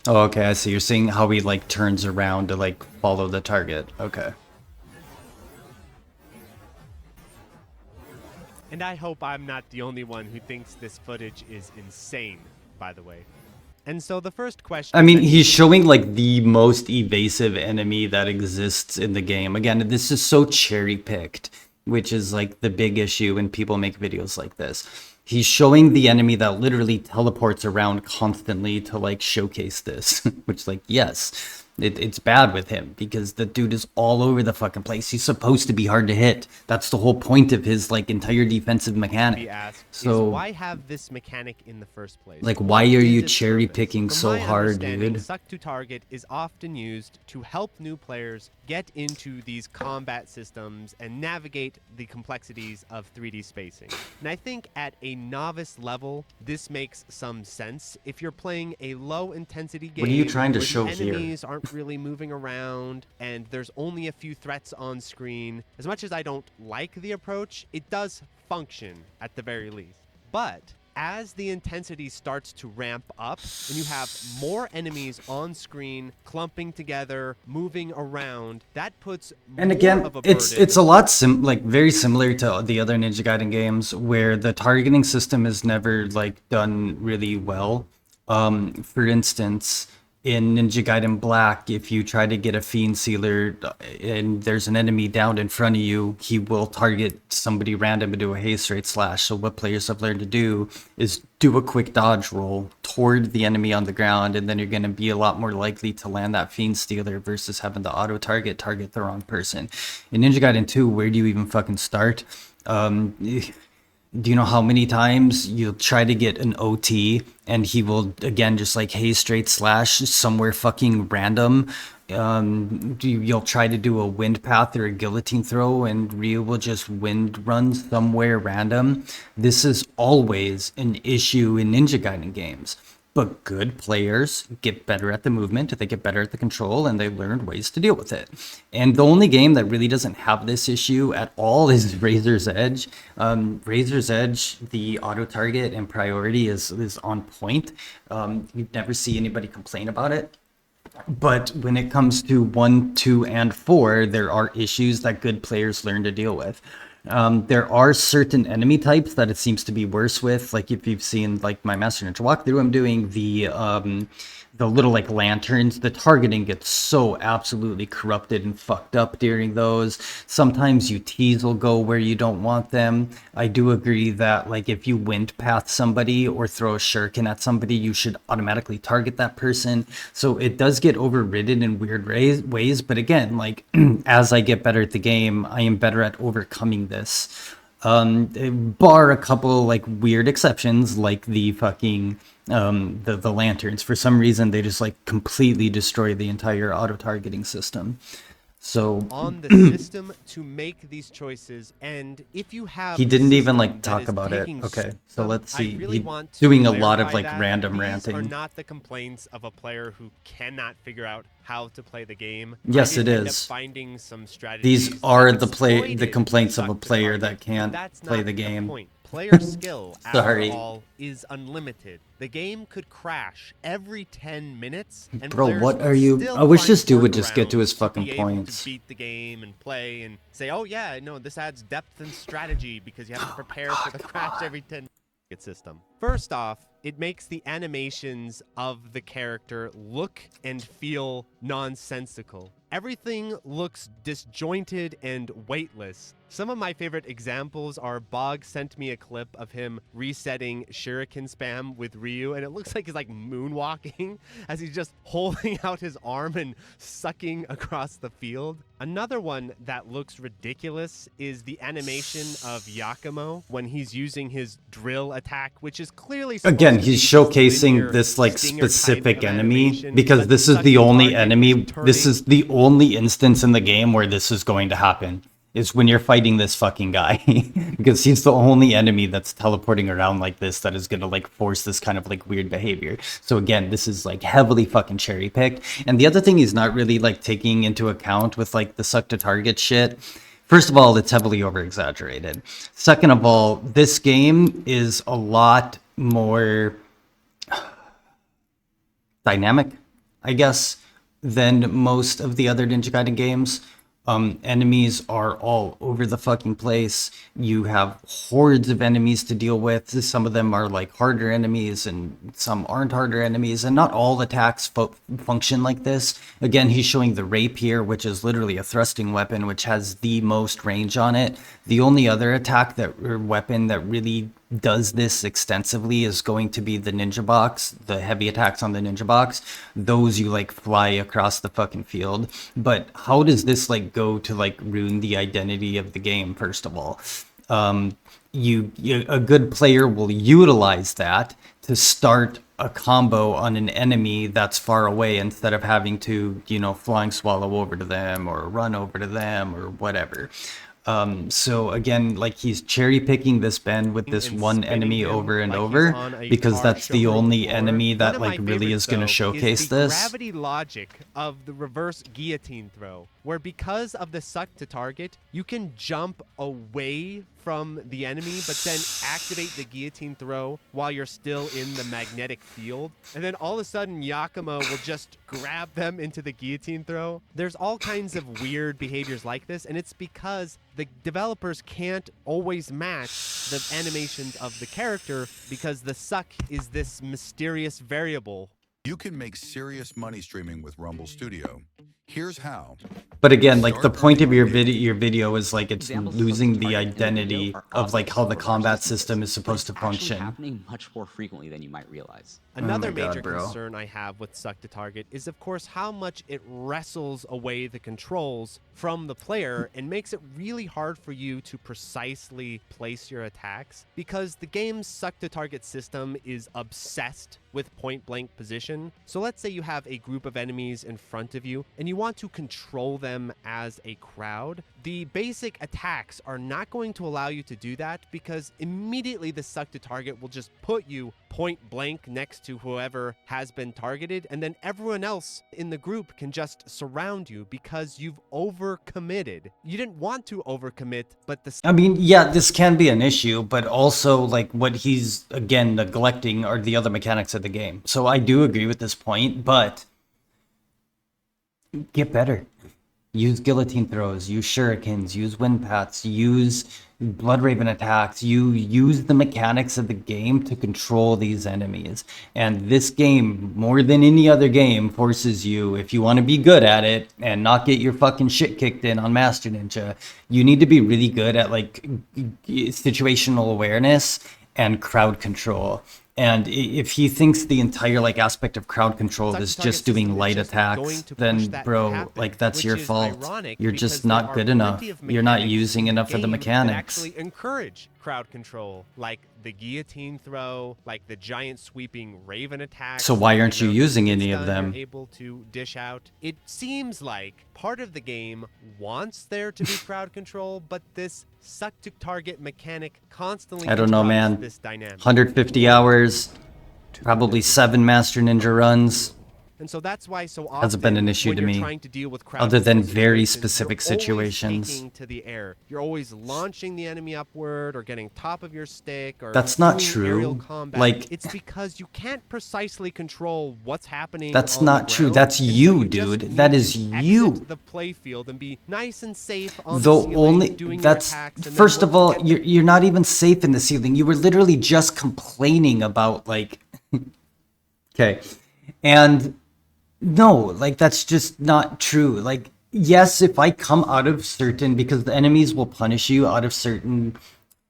Oh, okay, I see. You're seeing how he like turns around to like follow the target. Okay. And I hope I'm not the only one who thinks this footage is insane, by the way. And so the first question... I mean, he's showing like the most evasive enemy that exists in the game. Again, this is so cherry-picked, which is like the big issue when people make videos like this. He's showing the enemy that literally teleports around constantly to like showcase this, which like, yes, it's bad with him because the dude is all over the fucking place. He's supposed to be hard to hit. That's the whole point of his like entire defensive mechanic. So why have this mechanic in the first place? like, why are you cherry picking so hard, dude? Suck to target is often used to help new players get into these combat systems and navigate the complexities of 3D spacing. And I think at a novice level, this makes some sense. If you're playing a low intensity game, What are you trying to where show the here? enemies aren't really moving around and there's only a few threats on screen, as much as I don't like the approach, it does function at the very least. But as the intensity starts to ramp up and you have more enemies on screen clumping together, moving around, that puts And more again, of a it's burden. a lot like very similar to the other Ninja Gaiden games where the targeting system is never like done really well. For instance, in Ninja Gaiden Black, if you try to get a Fiend Sealer and there's an enemy down in front of you, he will target somebody random and do a haste rate slash. So what players have learned to do is do a quick dodge roll toward the enemy on the ground, and then you're going to be a lot more likely to land that Fiend Stealer versus having the auto target the wrong person. In Ninja Gaiden 2, where do you even fucking start? Do you know how many times you'll try to get an OT and he will again just like haste straight slash somewhere fucking random? You'll try to do a wind path or a guillotine throw and Ryu will just wind run somewhere random. This is always an issue in Ninja Gaiden games. But good players get better at the movement, they get better at the control, and they learn ways to deal with it. And the only game that really doesn't have this issue at all is Razor's Edge. Razor's Edge, the auto target and priority is on point. You never see anybody complain about it. But when it comes to 1, 2, and 4, there are issues that good players learn to deal with. There are certain enemy types that it seems to be worse with. Like if you've seen like my Master Ninja walkthrough, I'm doing the little like lanterns. The targeting gets so absolutely corrupted and fucked up during those. Sometimes UTs will go where you don't want them. I do agree that like if you wind path somebody or throw a shuriken at somebody, you should automatically target that person. So it does get overridden in weird ways. But again, like as I get better at the game, I am better at overcoming this. Bar a couple like weird exceptions, like the fucking the lanterns. For some reason, they just like completely destroy the entire auto targeting system. So on the system to make these choices, and if you have he didn't even like talk about it. Okay, so let's see. Really He's doing a lot of like random these ranting. Are not the complaints of a player who cannot figure out how to play the game. Yes, it is. Finding some strategies. These are the complaints of a player that can't play the game. Player skill, Sorry. after all, is unlimited. The game could crash every 10 minutes. And bro, what are you? I wish this dude would just get to his fucking points. To beat the game and play and say, oh yeah, no, this adds depth and strategy because you have to prepare for the crash every 10 system. First off, it makes the animations of the character look and feel nonsensical. Everything looks disjointed and weightless. Some of my favorite examples are Bog sent me a clip of him resetting shuriken spam with Ryu, and it looks like he's like moonwalking as he's just holding out his arm and sucking across the field. Another one that looks ridiculous is the animation of Yakumo when he's using his drill attack, which is clearly again, he's showcasing this like specific enemy because this is the only enemy. This is the only instance in the game where this is going to happen. Is when you're fighting this fucking guy because he's the only enemy that's teleporting around like this that is going to like force this kind of like weird behavior. So again, this is like heavily fucking cherry picked. And the other thing he's not really like taking into account with like the suck to target shit. First of all, it's heavily over exaggerated. Second of all, this game is a lot more dynamic, I guess, than most of the other Ninja Gaiden games. Enemies are all over the fucking place. You have hordes of enemies to deal with. Some of them are like harder enemies and some aren't harder enemies, and not all attacks function like this. Again, he's showing the rapier, which is literally a thrusting weapon, which has the most range on it. The only other attack or weapon that really does this extensively is going to be the ninja box, the heavy attacks on the ninja box. Those you like fly across the fucking field. But how does this like go to like ruin the identity of the game? First of all, a good player will utilize that to start a combo on an enemy that's far away instead of having to, flying swallow over to them or run over to them or whatever. So again, like he's cherry picking this bend with this one enemy over and over because that's the only enemy that like really is going to showcase this. Gravity logic of the reverse guillotine throw. where because of the suck to target, you can jump away from the enemy, but then activate the guillotine throw while you're still in the magnetic field. And then all of a sudden, Yakima will just grab them into the guillotine throw. There's all kinds of weird behaviors like this, and it's because the developers can't always match the animations of the character because the suck is this mysterious variable. You can make serious money streaming with Rumble Studio. Here's how. But again, like the point of your video is like it's losing the identity of like how the combat system is supposed to function. Happening much more frequently than you might realize. Another major concern I have with Suck to Target is, of course, how much it wrestles away the controls from the player and makes it really hard for you to precisely place your attacks, because the game's Suck to Target system is obsessed with point-blank position. So let's say you have a group of enemies in front of you and you want to control them as a crowd. The basic attacks are not going to allow you to do that, because immediately the Suck to Target will just put you point blank next to whoever has been targeted, and then everyone else in the group can just surround you because you've overcommitted. You didn't want to overcommit, but I mean, yeah, this can be an issue, but also like what he's again neglecting are the other mechanics of the game. So I do agree with this point, but get better. Use guillotine throws, use shurikens, use wind paths, use blood raven attacks. You use the mechanics of the game to control these enemies. And this game, more than any other game, forces you, if you want to be good at it and not get your fucking shit kicked in on Master Ninja, you need to be really good at like situational awareness and crowd control. And if he thinks the entire like aspect of crowd control is just doing light attacks, then bro, like that's your fault. You're just not good enough. You're not using enough of the mechanics. Actually encourage crowd control, like the guillotine throw, like the giant sweeping raven attack. So why aren't you using any of them? Able to dish out. It seems like part of the game wants there to be crowd control, but this suck to target mechanic constantly, I don't know, man. This dynamic. 150 hours, probably 7 Master Ninja runs. And so that's why so often hasn't been an issue to me, other than very specific situations. To the air. You're always launching the enemy upward or getting top of your stick or that's not doing true. Aerial combat. Like, it's because you can't precisely control what's happening. That's on not the true. ground, that's you, dude. That is you. The play field and be nice and safe on the ceiling, only doing that's your attacks, and first of all, you're not even safe in the ceiling. You were literally just complaining about like okay. And no, like that's just not true. Like, yes, if I come out of certain, because the enemies will punish you out of certain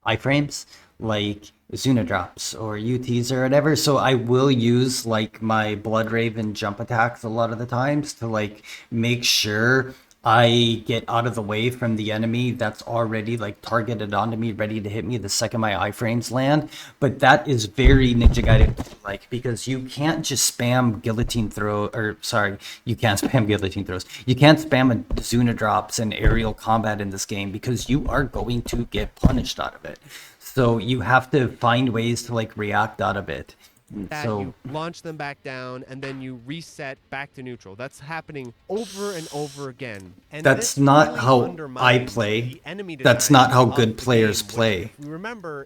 iframes, like Zuna drops or UTs or whatever. So I will use like my Blood Raven jump attacks a lot of the times to like make sure I get out of the way from the enemy that's already like targeted onto me, ready to hit me the second my iframes land. But that is very Ninja Gaiden like, because you can't just spam guillotine throw, or sorry, you can't spam guillotine throws. You can't spam a Zuna drops and aerial combat in this game because you are going to get punished out of it. So you have to find ways to like react out of it. That So you launch them back down and then you reset back to neutral. That's happening over and over again. And that's not how I play. That's not how good players play.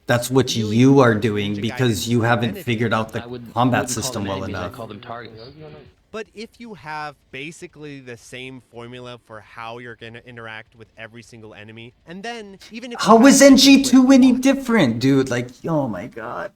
That's what you are doing because you haven't figured out the combat system well enough. I call them targets. But if you have basically the same formula for how you're going to interact with every single enemy, and then even if how is NG2 any different, dude? Like, oh my god.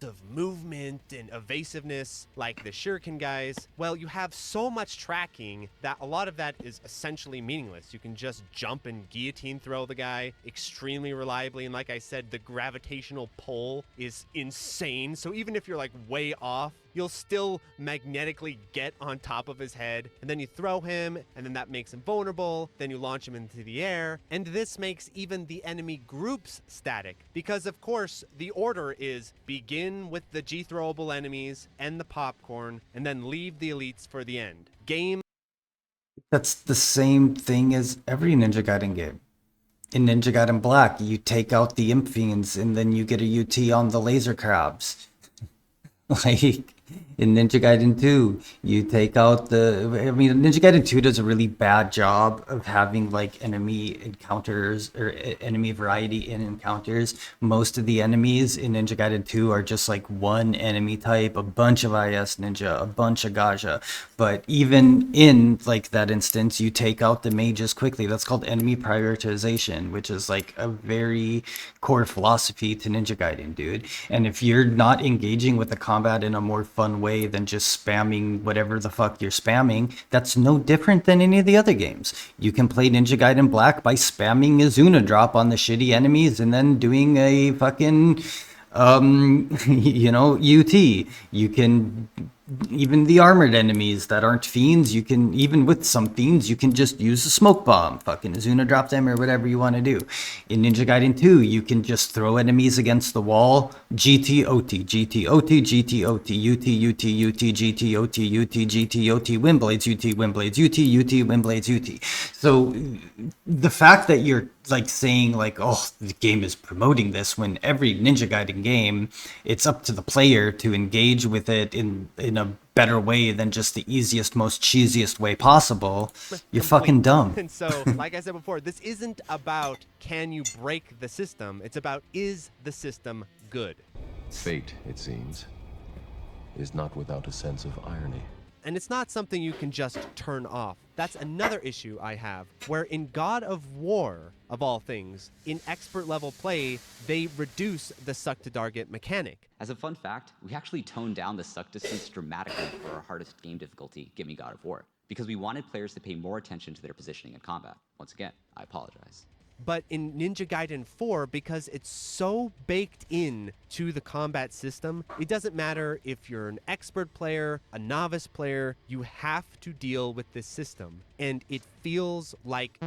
Of movement and evasiveness like the shuriken guys, well, you have so much tracking that a lot of that is essentially meaningless. You can just jump and guillotine throw the guy extremely reliably, and like I said, the gravitational pull is insane. So even if you're like way off, you'll still magnetically get on top of his head, and then you throw him, and then that makes him vulnerable. Then you launch him into the air, and this makes even the enemy groups static, because of course the order is begin with the G-throwable enemies and the popcorn, and then leave the elites for the end. Game. That's the same thing as every Ninja Gaiden game. In Ninja Gaiden Black, you take out the Imp Fiends, and then you get a UT on the laser crabs. Like, In Ninja Gaiden 2, you take out Ninja Gaiden 2 does a really bad job of having like enemy encounters or enemy variety in encounters. Most of the enemies in Ninja Gaiden 2 are just like one enemy type, a bunch of IS Ninja, a bunch of Gaja. But even in like that instance, you take out the mages quickly. That's called enemy prioritization, which is like a very core philosophy to Ninja Gaiden, dude. And if you're not engaging with the combat in a more fun way than just spamming whatever the fuck you're spamming, that's no different than any of the other games. You can play Ninja Gaiden Black by spamming Izuna drop on the shitty enemies and then doing a fucking UT. You can, even the armored enemies that aren't fiends, you can, even with some fiends, you can just use a smoke bomb, fucking Azuna drop them or whatever you want to do. In Ninja Gaiden 2, you can just throw enemies against the wall, GT-OT, GT-OT, GT-OT, UT, UT, UT, GT-OT, UT, GT-OT, Windblades, UT, Windblades, UT, UT, Windblades, UT. So the fact that you're like saying like, oh, the game is promoting this, when every Ninja Gaiden game, it's up to the player to engage with it in a better way than just the easiest, most cheesiest way possible, you're fucking dumb. And so, like I said before, this isn't about can you break the system, it's about is the system good. Fate, it seems, is not without a sense of irony. And it's not something you can just turn off. That's another issue I have, where in God of War, of all things, in expert level play, they reduce the suck to target mechanic. As a fun fact, we actually toned down the suck distance dramatically for our hardest game difficulty, Give Me God of War, because we wanted players to pay more attention to their positioning in combat. Once again, I apologize. But in Ninja Gaiden 4, because it's so baked in to the combat system, it doesn't matter if you're an expert player, a novice player, you have to deal with this system. And it feels like...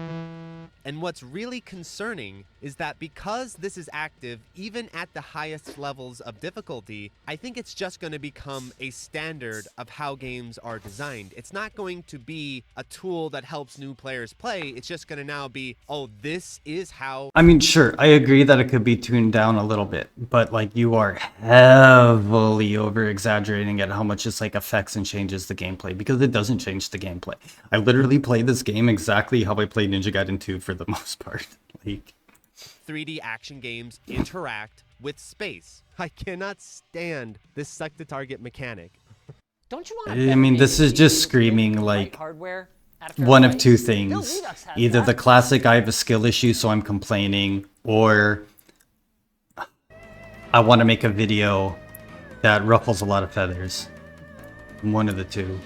And what's really concerning is that because this is active, even at the highest levels of difficulty, I think it's just going to become a standard of how games are designed. It's not going to be a tool that helps new players play. It's just going to now be, oh, this is how... I mean, sure, I agree that it could be tuned down a little bit, but like you are heavily over-exaggerating at how much this like affects and changes the gameplay, because it doesn't change the gameplay. I literally play this game exactly how I played Ninja Gaiden 2 for the most part. Like, 3D action games interact with space. I cannot stand this suck to target mechanic. Don't you want I mean, this is just screaming like one of two things. Either the classic I have a skill issue so I'm complaining, or I want to make a video that ruffles a lot of feathers. One of the two.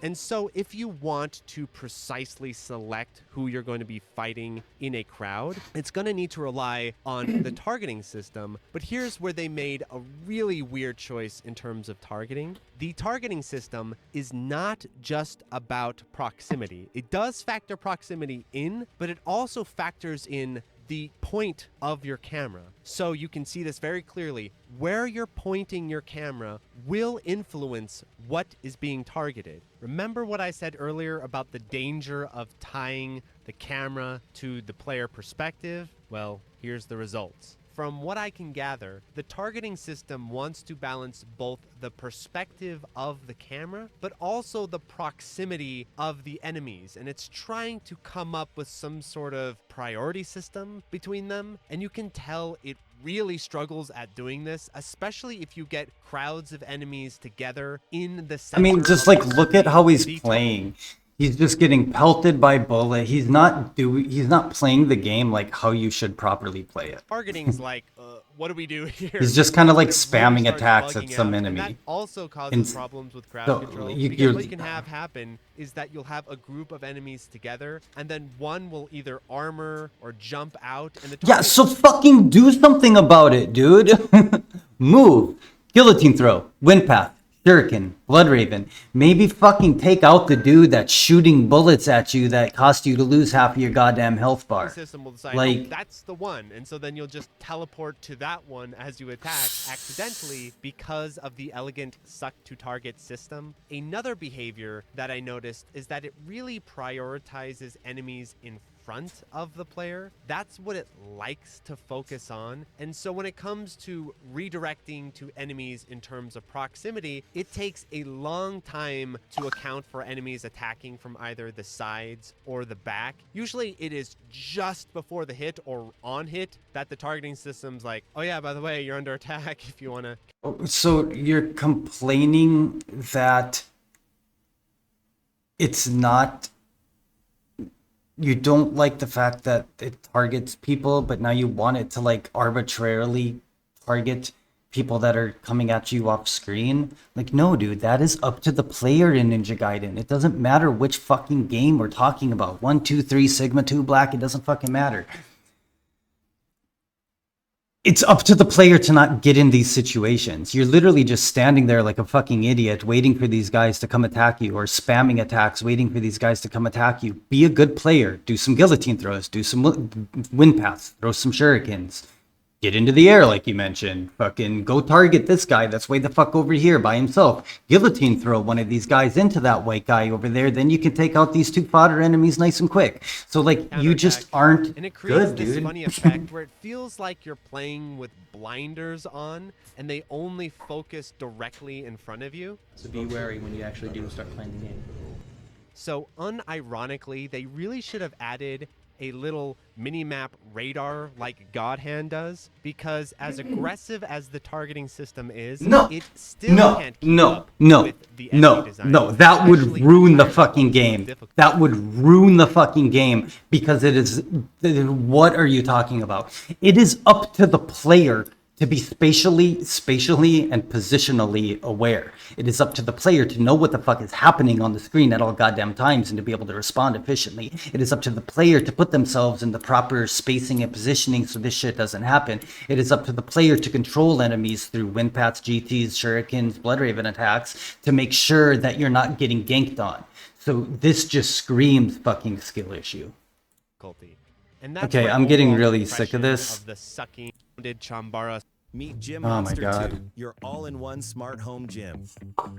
And so if you want to precisely select who you're going to be fighting in a crowd, it's going to need to rely on the targeting system. But here's where they made a really weird choice in terms of targeting. The targeting system is not just about proximity. It does factor proximity in, but it also factors in the point of your camera. So you can see this very clearly. Where you're pointing your camera will influence what is being targeted. Remember what I said earlier about the danger of tying the camera to the player perspective? Well, here's the results. From what I can gather, the targeting system wants to balance both the perspective of the camera, but also the proximity of the enemies. And it's trying to come up with some sort of priority system between them. And you can tell it really struggles at doing this, especially if you get crowds of enemies together in the center. I mean, just like look at how he's playing. He's just getting pelted by bullet. He's not playing the game like how you should properly play it. Targeting's like, what do we do here? He's just kind of like spamming attacks at some enemy. And that also causes problems with crowd control. Because what you can have happen is that you'll have a group of enemies together, and then one will either armor or jump out. And the yeah, so fucking do something about it, dude. Move. Guillotine throw. Wind path. Shuriken, Blood Raven. Maybe fucking take out the dude that's shooting bullets at you that cost you to lose half of your goddamn health bar. The system will decide, like, oh, that's the one, and so then you'll just teleport to that one as you attack accidentally because of the elegant suck to target system. Another behavior that I noticed is that it really prioritizes enemies in front of the player. That's what it likes to focus on. And so when it comes to redirecting to enemies in terms of proximity, it takes a long time to account for enemies attacking from either the sides or the back. Usually it is just before the hit or on hit that the targeting system's like, oh yeah, by the way, you're under attack if you want to. So you're complaining that it's not, you don't like the fact that it targets people, but now you want it to like arbitrarily target people that are coming at you off screen? Like, no, dude, that is up to the player in Ninja Gaiden. It doesn't matter which fucking game we're talking about. 1, 2, 3, Sigma 2, Black, it doesn't fucking matter. It's up to the player to not get in these situations. You're literally just standing there like a fucking idiot waiting for these guys to come attack you, or spamming attacks waiting for these guys to come attack you. Be a good player. Do some guillotine throws. Do some wind paths. Throw some shurikens. Get into the air like you mentioned. Fucking go target this guy that's way the fuck over here by himself. Guillotine throw one of these guys into that white guy over there. Then you can take out these 2 fodder enemies nice and quick. So like, you just aren't and it creates good, this dude. funny effect where it feels like you're playing with blinders on and they only focus directly in front of you. So be wary when you actually do start playing the game. So unironically, they really should have added a little mini-map radar like God Hand does, because as aggressive as the targeting system is, it still can't keep up with the enemy design. That would ruin the fucking game. That would ruin the fucking game, because it is, what are you talking about? It is up to the player to be spatially and positionally aware. It is up to the player to know what the fuck is happening on the screen at all goddamn times and to be able to respond efficiently. It is up to the player to put themselves in the proper spacing and positioning so this shit doesn't happen. It is up to the player to control enemies through wind paths, GTs, shurikens, Bloodraven attacks to make sure that you're not getting ganked on. So this just screams fucking skill issue. And that's okay, I'm getting really sick of this. Of the sucking Chambara. Meet Gym Oh my Monster god. 2, your all-in-one smart home gym.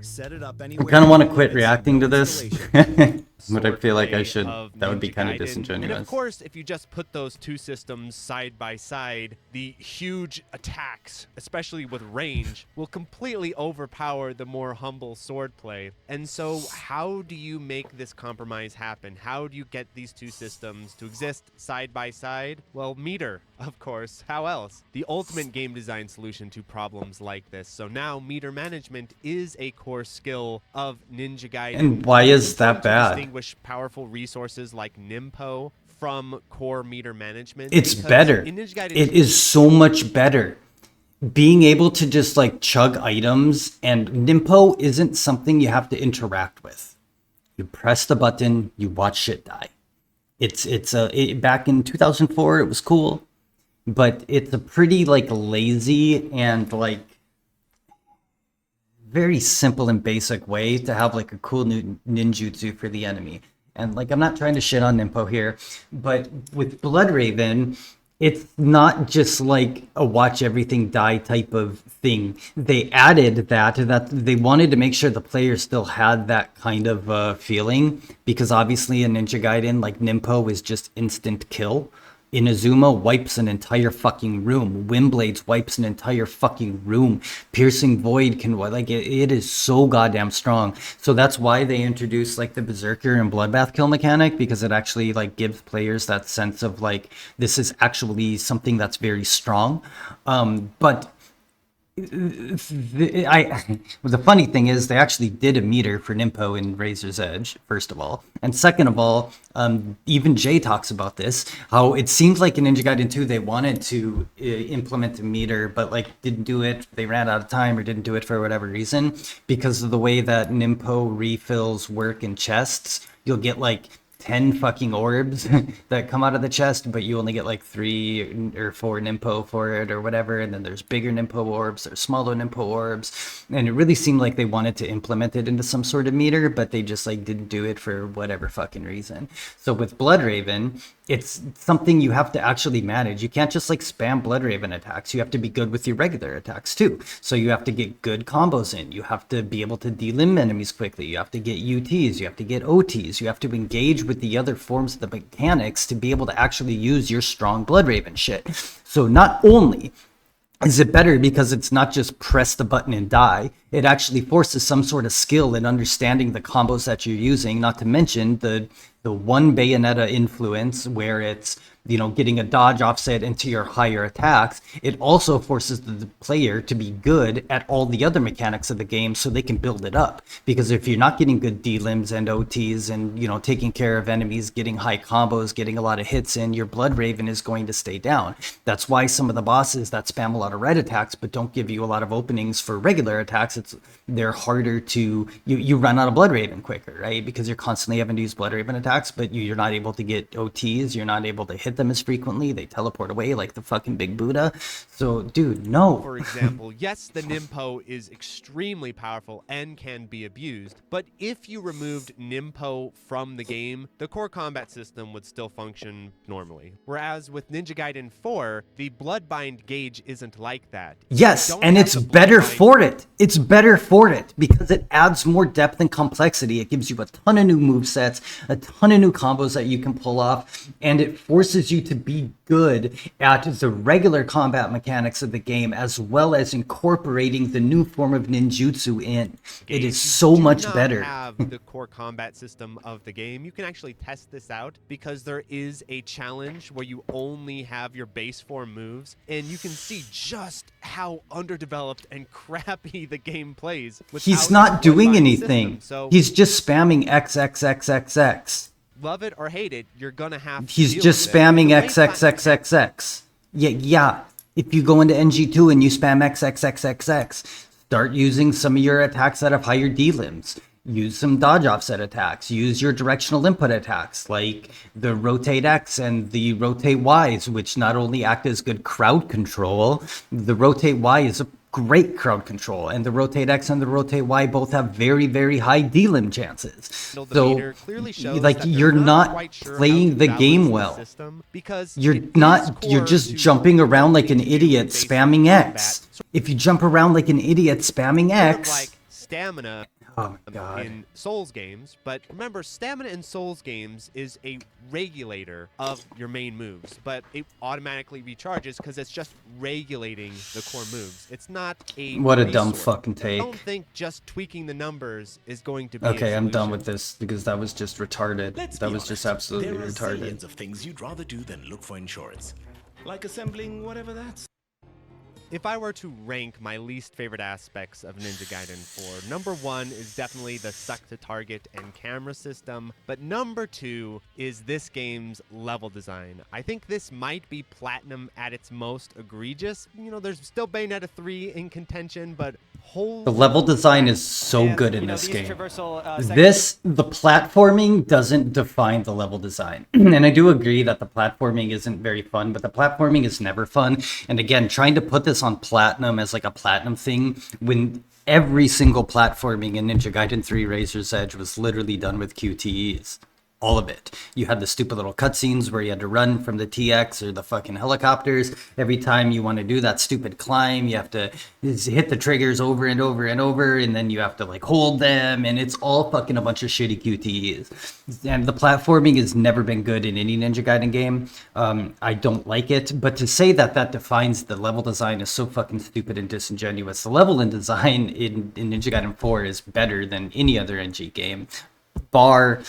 Set it up I anywhere. kind of want to quit reacting to this, but I feel like I should. That would be kind of disingenuous. And of course, if you just put those two systems side by side, the huge attacks, especially with range, will completely overpower the more humble swordplay. And so how do you make this compromise happen? How do you get these two systems to exist side by side? Well, meter, of course. How else? The ultimate game design solution to problems like this. So now meter management is a core skill of Ninja Gaiden. And why is that bad? Distinguish powerful resources like Nimpo from core meter management. It's better. It is so much better. Being able to just like chug items, and Nimpo isn't something you have to interact with. You press the button, you watch shit die. Back in 2004 it was cool, but it's a pretty like lazy and like very simple and basic way to have like a cool new ninjutsu for the enemy. And like, I'm not trying to shit on Nimpo here, but with Bloodraven, it's not just like a watch everything die type of thing. They added that they wanted to make sure the player still had that kind of feeling, because obviously in Ninja Gaiden, like Nimpo is just instant kill. Inazuma wipes an entire fucking room. Windblades wipes an entire fucking room. Piercing Void can, like, it is so goddamn strong. So that's why they introduced like the Berserker and Bloodbath kill mechanic, because it actually like gives players that sense of like, this is actually something that's very strong. But the funny thing is they actually did a meter for Nimpo in Razor's Edge, first of all. And second of all, even Jay talks about this, how it seems like in Ninja Gaiden 2 they wanted to implement a meter, but like didn't do it. They ran out of time or didn't do it for whatever reason. Because of the way that Nimpo refills work in chests, you'll get like 10 fucking orbs that come out of the chest, but you only get like 3 or 4 Nimpo for it or whatever. And then there's bigger Nimpo orbs, there's smaller Nimpo orbs. And it really seemed like they wanted to implement it into some sort of meter, but they just like didn't do it for whatever fucking reason. So with Bloodraven, it's something you have to actually manage. You can't just like spam Bloodraven attacks. You have to be good with your regular attacks too. So you have to get good combos in. You have to be able to delimb enemies quickly. You have to get UTs. You have to get OTs. You have to engage with the other forms of the mechanics to be able to actually use your strong Bloodraven shit. So not only is it better because it's not just press the button and die, it actually forces some sort of skill in understanding the combos that you're using, not to mention the one Bayonetta influence where it's, you know, getting a dodge offset into your higher attacks. It also forces the player to be good at all the other mechanics of the game so they can build it up. Because if you're not getting good D-limbs and OTs and, you know, taking care of enemies, getting high combos, getting a lot of hits in, your Bloodraven is going to stay down. That's why some of the bosses that spam a lot of red attacks but don't give you a lot of openings for regular attacks, they're harder to, you run out of Bloodraven quicker, right? Because you're constantly having to use Bloodraven attacks, but you're not able to get OTs, you're not able to hit them as frequently, they teleport away like the fucking big Buddha. So dude, no. For example, yes, the Nimpo is extremely powerful and can be abused, but if you removed Nimpo from the game, the core combat system would still function normally. Whereas with Ninja Gaiden 4, the Bloodbind gauge isn't like that. Yes, and it's better for it. It's better for it because it adds more depth and complexity. It gives you a ton of new movesets, a ton of new combos that you can pull off, and it forces you to be good at the regular combat mechanics of the game as well as incorporating the new form of ninjutsu in. It is so much better. Have the core combat system of the game. You can actually test this out because there is a challenge where you only have your base form moves, and you can see just how underdeveloped and crappy the game plays. He's not doing anything. So he's just spamming XXXXX. Love it or hate it, you're gonna have to He's just spamming XXXXX. Yeah. If you go into NG2 and you spam XXXXX, start using some of your attacks that have higher D-limbs. Use some dodge offset attacks. Use your directional input attacks like the rotate X and the rotate Ys, which not only act as good crowd control, the rotate Y is a great crowd control, and the rotate X and the rotate Y both have very, very high D-limb chances. So like you're not playing the game well. You're just jumping around like an idiot spamming X. If you jump around like an idiot spamming X, like stamina oh my God. in Souls games, but remember, stamina in Souls games is a regulator of your main moves, but it automatically recharges because it's just regulating the core moves. It's not a what a dumb fucking take. I don't think just tweaking the numbers is going to be okay. a I'm done with this because that was just retarded. That was just absolutely there are retarded. Zillions of things you'd rather do than look for insurance, like assembling whatever that's. If I were to rank my least favorite aspects of Ninja Gaiden 4, number 1 is definitely the suck to target and camera system, but number 2 is this game's level design. I think this might be Platinum at its most egregious. You know, there's still Bayonetta 3 in contention, but the level design is so good in this game. The platforming doesn't define the level design. And I do agree that the platforming isn't very fun, but the platforming is never fun. And again, trying to put this on Platinum as like a Platinum thing when every single platforming in Ninja Gaiden 3 Razor's Edge was literally done with QTEs. All of it. You had the stupid little cutscenes where you had to run from the TX or the fucking helicopters. Every time you want to do that stupid climb, you have to hit the triggers over and over and over, and then you have to like hold them, and it's all fucking a bunch of shitty QTEs. And the platforming has never been good in any Ninja Gaiden game. I don't like it, but to say that that defines the level design is so fucking stupid and disingenuous. The level and design in Ninja Gaiden 4 is better than any other NG game, bar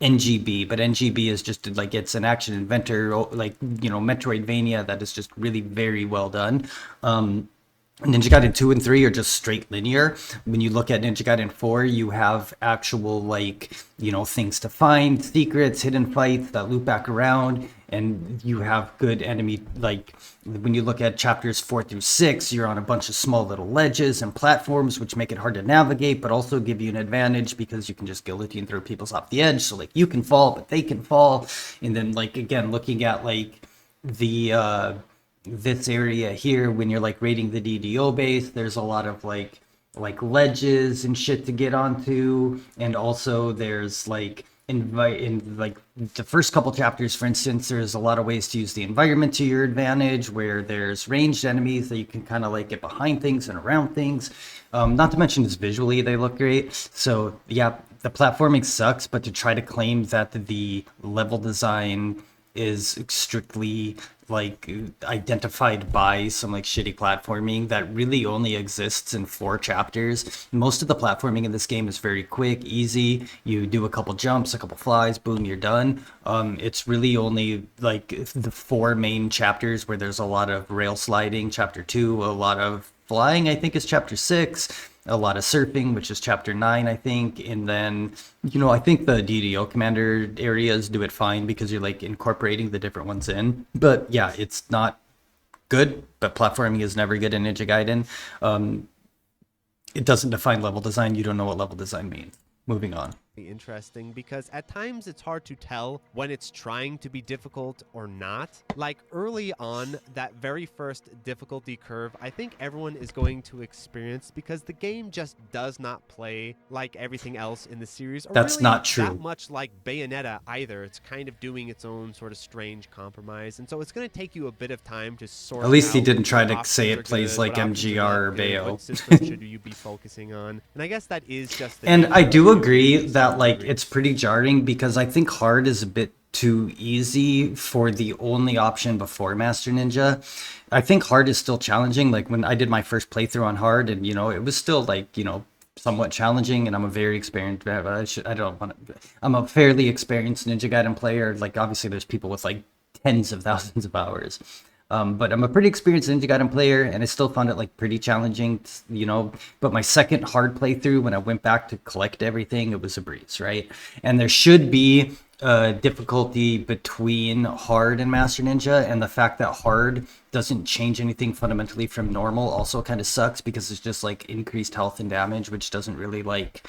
NGB, but NGB is just like, it's an action adventure, like, you know, Metroidvania that is just really very well done. Ninja Gaiden 2 and 3 are just straight linear. When you look at Ninja Gaiden 4, you have actual, like, you know, things to find, secrets, hidden fights that loop back around, and you have good enemy, like, when you look at chapters 4 through 6, you're on a bunch of small little ledges and platforms, which make it hard to navigate, but also give you an advantage because you can just guillotine throw people off the edge, so, like, you can fall, but they can fall. And then, like, again, looking at, like, the, this area here, when you're like raiding the DDO base, there's a lot of like like ledges and shit to get onto, and also there's like in like the first couple chapters, for instance, there's a lot of ways to use the environment to your advantage, where there's ranged enemies that you can kind of like get behind things and around things. Not to mention just visually they look great. So yeah, the platforming sucks, but to try to claim that the level design is strictly like identified by some like shitty platforming that really only exists in 4 chapters. Most of the platforming in this game is very quick, easy. You do a couple jumps, a couple flies, boom, you're done. It's really only like the 4 main chapters where there's a lot of rail sliding. Chapter 2, a lot of flying, I think, is chapter 6. A lot of surfing, which is chapter 9, I think. And then, I think the DDO commander areas do it fine because you're like incorporating the different ones in. But yeah, it's not good, but platforming is never good in Ninja Gaiden. It doesn't define level design. You don't know what level design means. Moving on. Interesting, because at times it's hard to tell when it's trying to be difficult or not. Like early on, that very first difficulty curve, I think everyone is going to experience because the game just does not play like everything else in the series. Or That's really not true. That much like Bayonetta either. It's kind of doing its own sort of strange compromise, and so it's going to take you a bit of time to sort. At least he out didn't try what to say options it are plays good, like what options are MGR not or good, Bayo. What system should you be focusing on? And I guess that is just. And I do agree that like it's pretty jarring because I think hard is a bit too easy for the only option before Master Ninja. I think hard is still challenging. Like when I did my first playthrough on hard, and it was still like somewhat challenging. And I'm a very experienced. I'm a fairly experienced Ninja Gaiden player. Like obviously, there's people with like tens of thousands of hours. But I'm a pretty experienced Ninja Gaiden player, and I still found it like pretty challenging, But my second hard playthrough, when I went back to collect everything, it was a breeze, right? And there should be difficulty between hard and Master Ninja, and the fact that hard doesn't change anything fundamentally from normal also kind of sucks because it's just like increased health and damage, which doesn't really like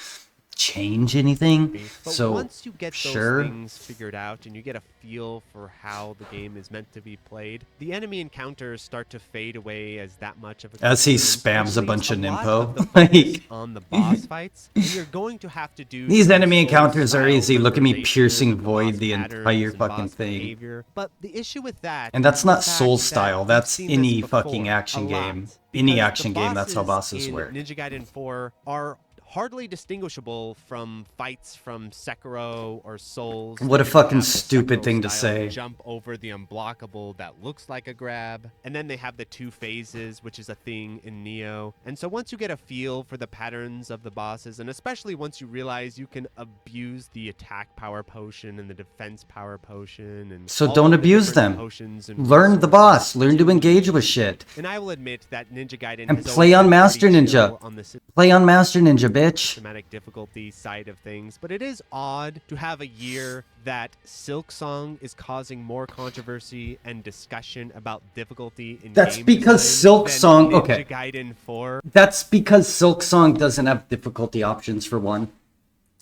change anything. But so once you get those things figured out and you get a feel for how the game is meant to be played, the enemy encounters start to fade away as that much of a as he concern, spams a bunch of lot Nimpo. like on the boss fights, you're going to have to do These some enemy sort of encounters are style easy. Look at me memorization piercing of the void boss the patterns entire and fucking boss thing. behavior. But the issue with that, And that's is not the fact soul that style. we've That's seen this any before fucking a action lot, game. Any because action the game, that's how bosses in work. Ninja Gaiden 4 are hardly distinguishable from fights from Sekiro or Souls. What a that fucking have the stupid thing to Sekiro-style say. Jump over the unblockable that looks like a grab. And then they have the 2 phases, which is a thing in Neo. And so once you get a feel for the patterns of the bosses, and especially once you realize you can abuse the attack power potion and the defense power potion, and So all don't of the abuse different them. potions and Learn the boss. resources Learn to engage with shit. And I will admit that Ninja Gaiden And has play always on been Master pretty Ninja. chill on the Play on Master Ninja, bitch. systematic difficulty side of things, but it is odd to have a year that Silk Song is causing more controversy and discussion about difficulty in That's game because design Silk than Song- Ninja okay. Gaiden 4. That's because Silk Song doesn't have difficulty options for one.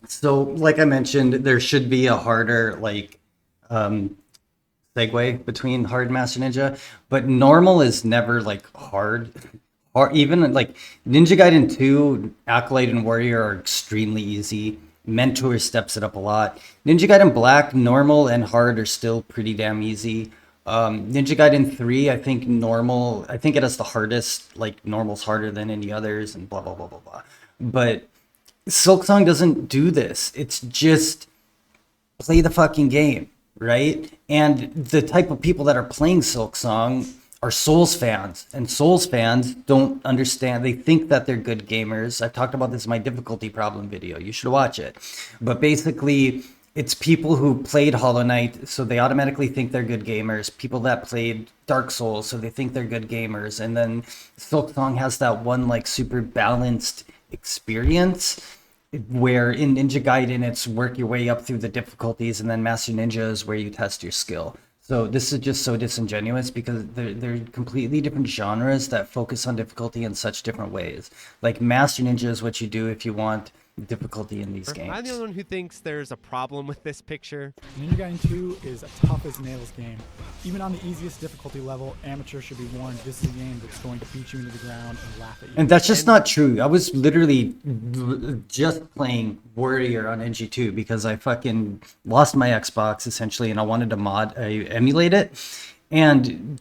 So, like I mentioned, there should be a harder, like, segue between hard and Master Ninja, but normal is never, like, hard. Or even, like, Ninja Gaiden 2, Acolyte, and Warrior are extremely easy. Mentor steps it up a lot. Ninja Gaiden Black, normal, and hard are still pretty damn easy. Ninja Gaiden 3, I think it has the hardest, like, normal's harder than any others, and blah, blah, blah, blah, blah. But Silk Song doesn't do this. It's just play the fucking game, right? And the type of people that are playing Silk Song are Souls fans, and Souls fans don't understand. They think that they're good gamers. I've talked about this in my difficulty problem video. You should watch it. But basically, it's people who played Hollow Knight, so they automatically think they're good gamers. People that played Dark Souls, so they think they're good gamers. And then Silk Song has that one like super balanced experience where in Ninja Gaiden it's work your way up through the difficulties, and then Master Ninja is where you test your skill. So this is just so disingenuous because they're completely different genres that focus on difficulty in such different ways. Like Master Ninja is what you do if you want difficulty in these games. I'm the only one who thinks there's a problem with this picture. Ninja Gaiden 2 is a tough as nails game. Even on the easiest difficulty level, amateur should be warned this is a game that's going to beat you into the ground and laugh at you. And that's just not true. I was literally just playing Warrior on NG2 because I fucking lost my Xbox essentially, and I wanted to emulate it. And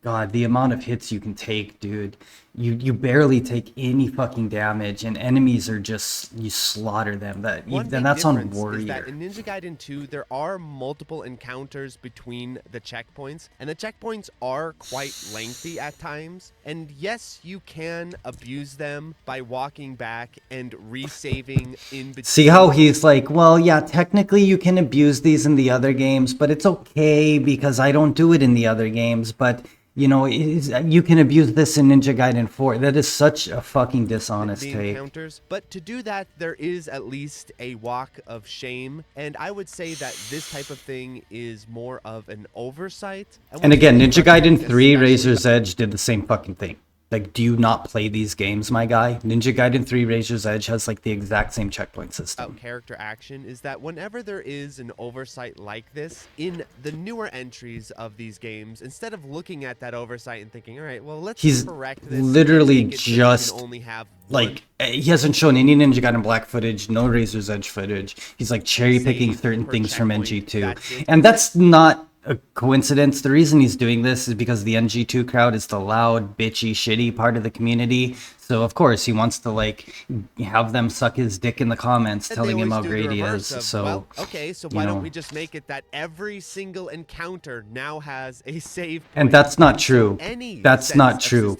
God, the amount of hits you can take, dude. You barely take any fucking damage, and enemies are just, you slaughter them. That's on Warrior. Is that in Ninja Gaiden 2, there are multiple encounters between the checkpoints, and the checkpoints are quite lengthy at times. And yes, you can abuse them by walking back and resaving in between. See how he's like, well, yeah, technically you can abuse these in the other games, but it's okay because I don't do it in the other games. But you know, you can abuse this in Ninja Gaiden 4. That is such a fucking dishonest take. Encounters. But to do that, there is at least a walk of shame. And I would say that this type of thing is more of an oversight. And again, Ninja Gaiden 3 Razor's Edge did the same fucking thing. Like, do you not play these games, my guy? Ninja Gaiden 3 Razor's Edge has like the exact same checkpoint system. Character action is that whenever there is an oversight like this in the newer entries of these games, instead of looking at that oversight and thinking, all right, well, let's correct this. Literally just only have like, he hasn't shown any Ninja Gaiden Black footage, no Razor's Edge footage. He's like cherry picking certain things from NG2, and that's not a coincidence. The reason he's doing this is because the NG2 crowd is the loud, bitchy, shitty part of the community. So of course he wants to like have them suck his dick in the comments, telling him how great he is. So well, okay, so why don't we just make it that every single encounter now has a save point? And that's not true. That's not true.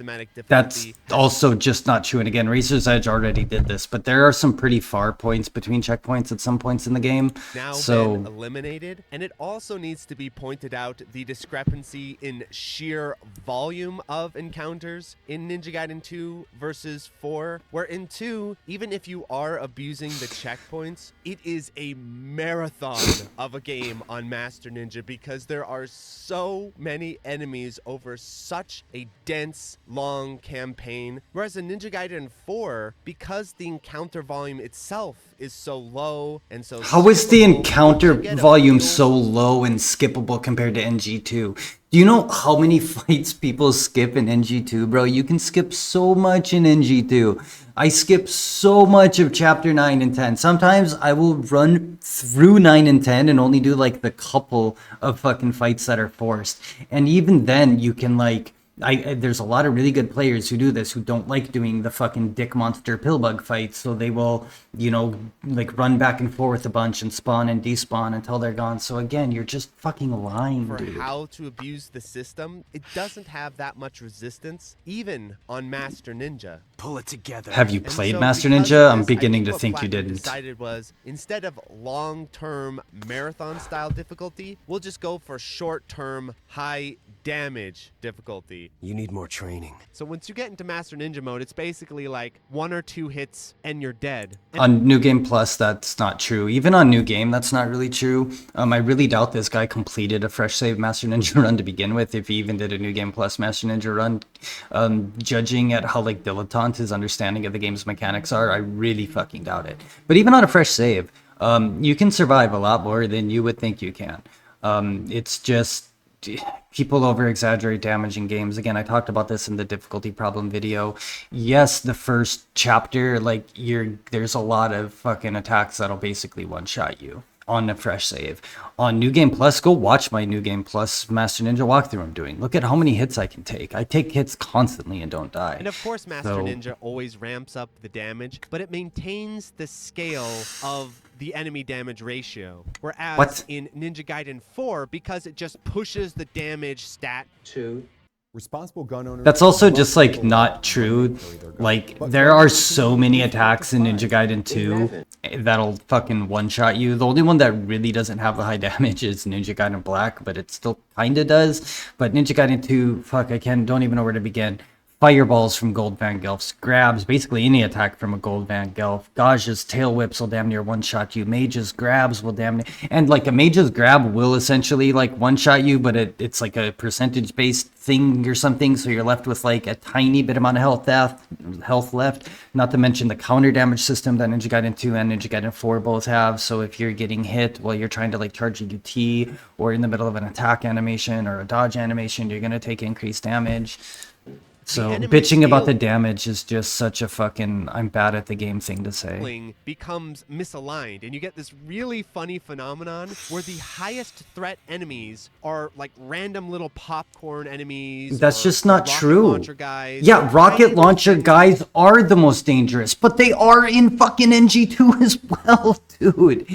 That's also just not true. And again, Razor's Edge already did this, but there are some pretty far points between checkpoints at some points in the game. Now been eliminated, and it also needs to be pointed out the discrepancy in sheer volume of encounters in Ninja Gaiden 2 versus 4, where in 2, even if you are abusing the checkpoints, it is a marathon of a game on Master Ninja because there are so many enemies over such a dense, long campaign. Whereas in Ninja Gaiden 4, because the encounter volume itself is so low and so how is the encounter volume so low and skippable compared to NG2? Do you know how many fights people skip in NG2, bro? You can skip so much in NG2. I skip so much of chapter 9 and 10. Sometimes I will run through 9 and 10 and only do like the couple of fucking fights that are forced. And even then you can like, there's a lot of really good players who do this, who don't like doing the fucking dick monster pillbug fights, so they will, you know, like run back and forth a bunch and spawn and despawn until they're gone. So again, you're just fucking lying, for dude. How to abuse the system, it doesn't have that much resistance, even on Master Ninja. Pull it together. Have you played Master Ninja? I'm beginning to think you didn't. Decided was, instead of long-term marathon-style difficulty, we'll just go for short-term, high damage difficulty. You need more training. So once you get into Master Ninja mode, it's basically like 1 or 2 hits and you're dead. On New Game Plus, that's not true. Even on New Game, that's not really true. I really doubt this guy completed a fresh save Master Ninja run to begin with, if he even did a New Game Plus Master Ninja run. Judging at how like dilettante his understanding of the game's mechanics are, I really fucking doubt it. But even on a fresh save, you can survive a lot more than you would think you can. It's just people over exaggerate damage in games. Again, I talked about this in the difficulty problem video. Yes, the first chapter, like there's a lot of fucking attacks that'll basically one-shot you on a fresh save. On New Game Plus, go watch my New Game Plus Master Ninja walkthrough I'm doing. Look at how many hits I can take. I take hits constantly and don't die. And of course, Master Ninja always ramps up the damage, but it maintains the scale of the enemy damage ratio. Whereas in Ninja Gaiden 4, because it just pushes the damage stat to responsible gun owners. That's also just like not true. Like there are so many attacks in Ninja Gaiden 2 that'll fucking one-shot you. The only one that really doesn't have the high damage is Ninja Gaiden Black, but it still kinda does. But Ninja Gaiden 2, fuck, don't even know where to begin. Fireballs from Gold Van Gelf's grabs, basically any attack from a Gold Van Gelf. Gage's tail whips will damn near one-shot you. Mage's grabs will damn near... And, like, a Mage's grab will essentially, like, one-shot you, but it's like a percentage-based thing or something, so you're left with, like, a tiny bit amount of health left. Not to mention the counter damage system that Ninja Gaiden 2 and Ninja Gaiden 4 both have, so if you're getting hit while you're trying to, like, charge a UT, or in the middle of an attack animation or a dodge animation, you're gonna take increased damage. So bitching about the damage is just such a fucking I'm bad at the game thing to say. Becomes misaligned, and you get this really funny phenomenon where the highest threat enemies are like random little popcorn enemies. That's just not true. Guys. Yeah, rocket launcher guys are the most dangerous, but they are in fucking NG2 as well, dude.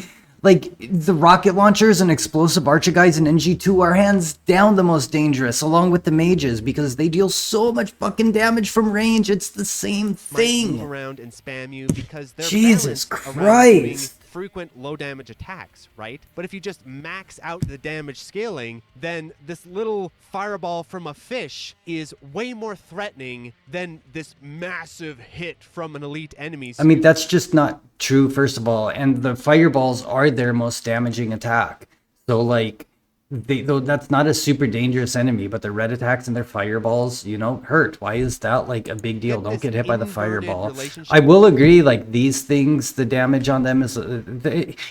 Like, the rocket launchers and explosive archer guys in NG2 are hands down the most dangerous, along with the mages, because they deal so much fucking damage from range. It's the same thing. Move around and spam you because they're Jesus Christ. Frequent low damage attacks, right? But if you just max out the damage scaling, then this little fireball from a fish is way more threatening than this massive hit from an elite enemy. I mean, that's just not true, first of all, and the fireballs are their most damaging attack. So, like, though that's not a super dangerous enemy, but their red attacks and their fireballs, you know, hurt. Why is that like a big deal? Don't get hit by the fireball. I will agree, like, these things, the damage on them is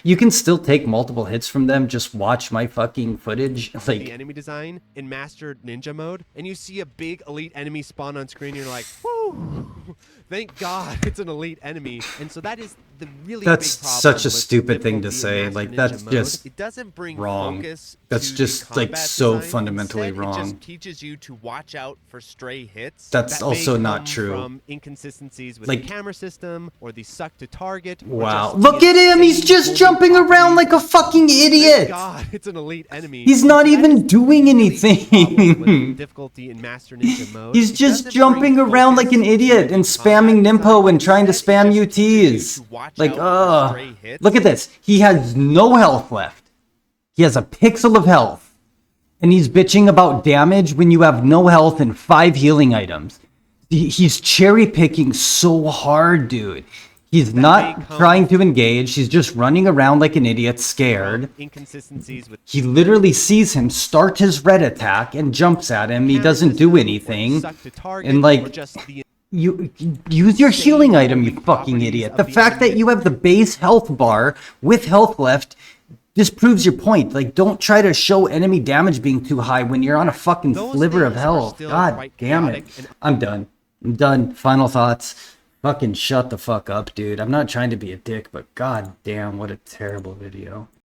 you can still take multiple hits from them. Just watch my fucking footage. Like, the enemy design in mastered ninja mode, and you see a big elite enemy spawn on screen, and you're like, whoo, thank God it's an elite enemy. And so that is the really that's big problem such a with stupid thing to say. Like, that's just it doesn't bring wrong. Focus that's to just the like combat so design. fundamentally Instead, wrong. It just teaches you to watch out for stray hits. That's that also may not come true. From inconsistencies with like, the camera system or the suck to target. Wow, look at him! He's just jumping around like a fucking idiot. Thank God, it's an elite enemy. He's not even doing anything. Difficulty in Master Ninja mode. He's just jumping around like an idiot and spamming Nimpo and trying to spam UTs. Like, look at this. He has no health left. He has a pixel of health. And he's bitching about damage when you have no health and 5 healing items. He's cherry picking so hard, dude. He's not trying to engage. He's just running around like an idiot, scared. He literally sees him start his red attack and jumps at him. He doesn't do anything. And like, you use your healing item, you fucking idiot. The fact that you have the base health bar with health left disproves your point. Like, don't try to show enemy damage being too high when you're on a fucking sliver of health. God damn it. I'm done. I'm done. Final thoughts. Fucking shut the fuck up, dude. I'm not trying to be a dick, but god damn, what a terrible video.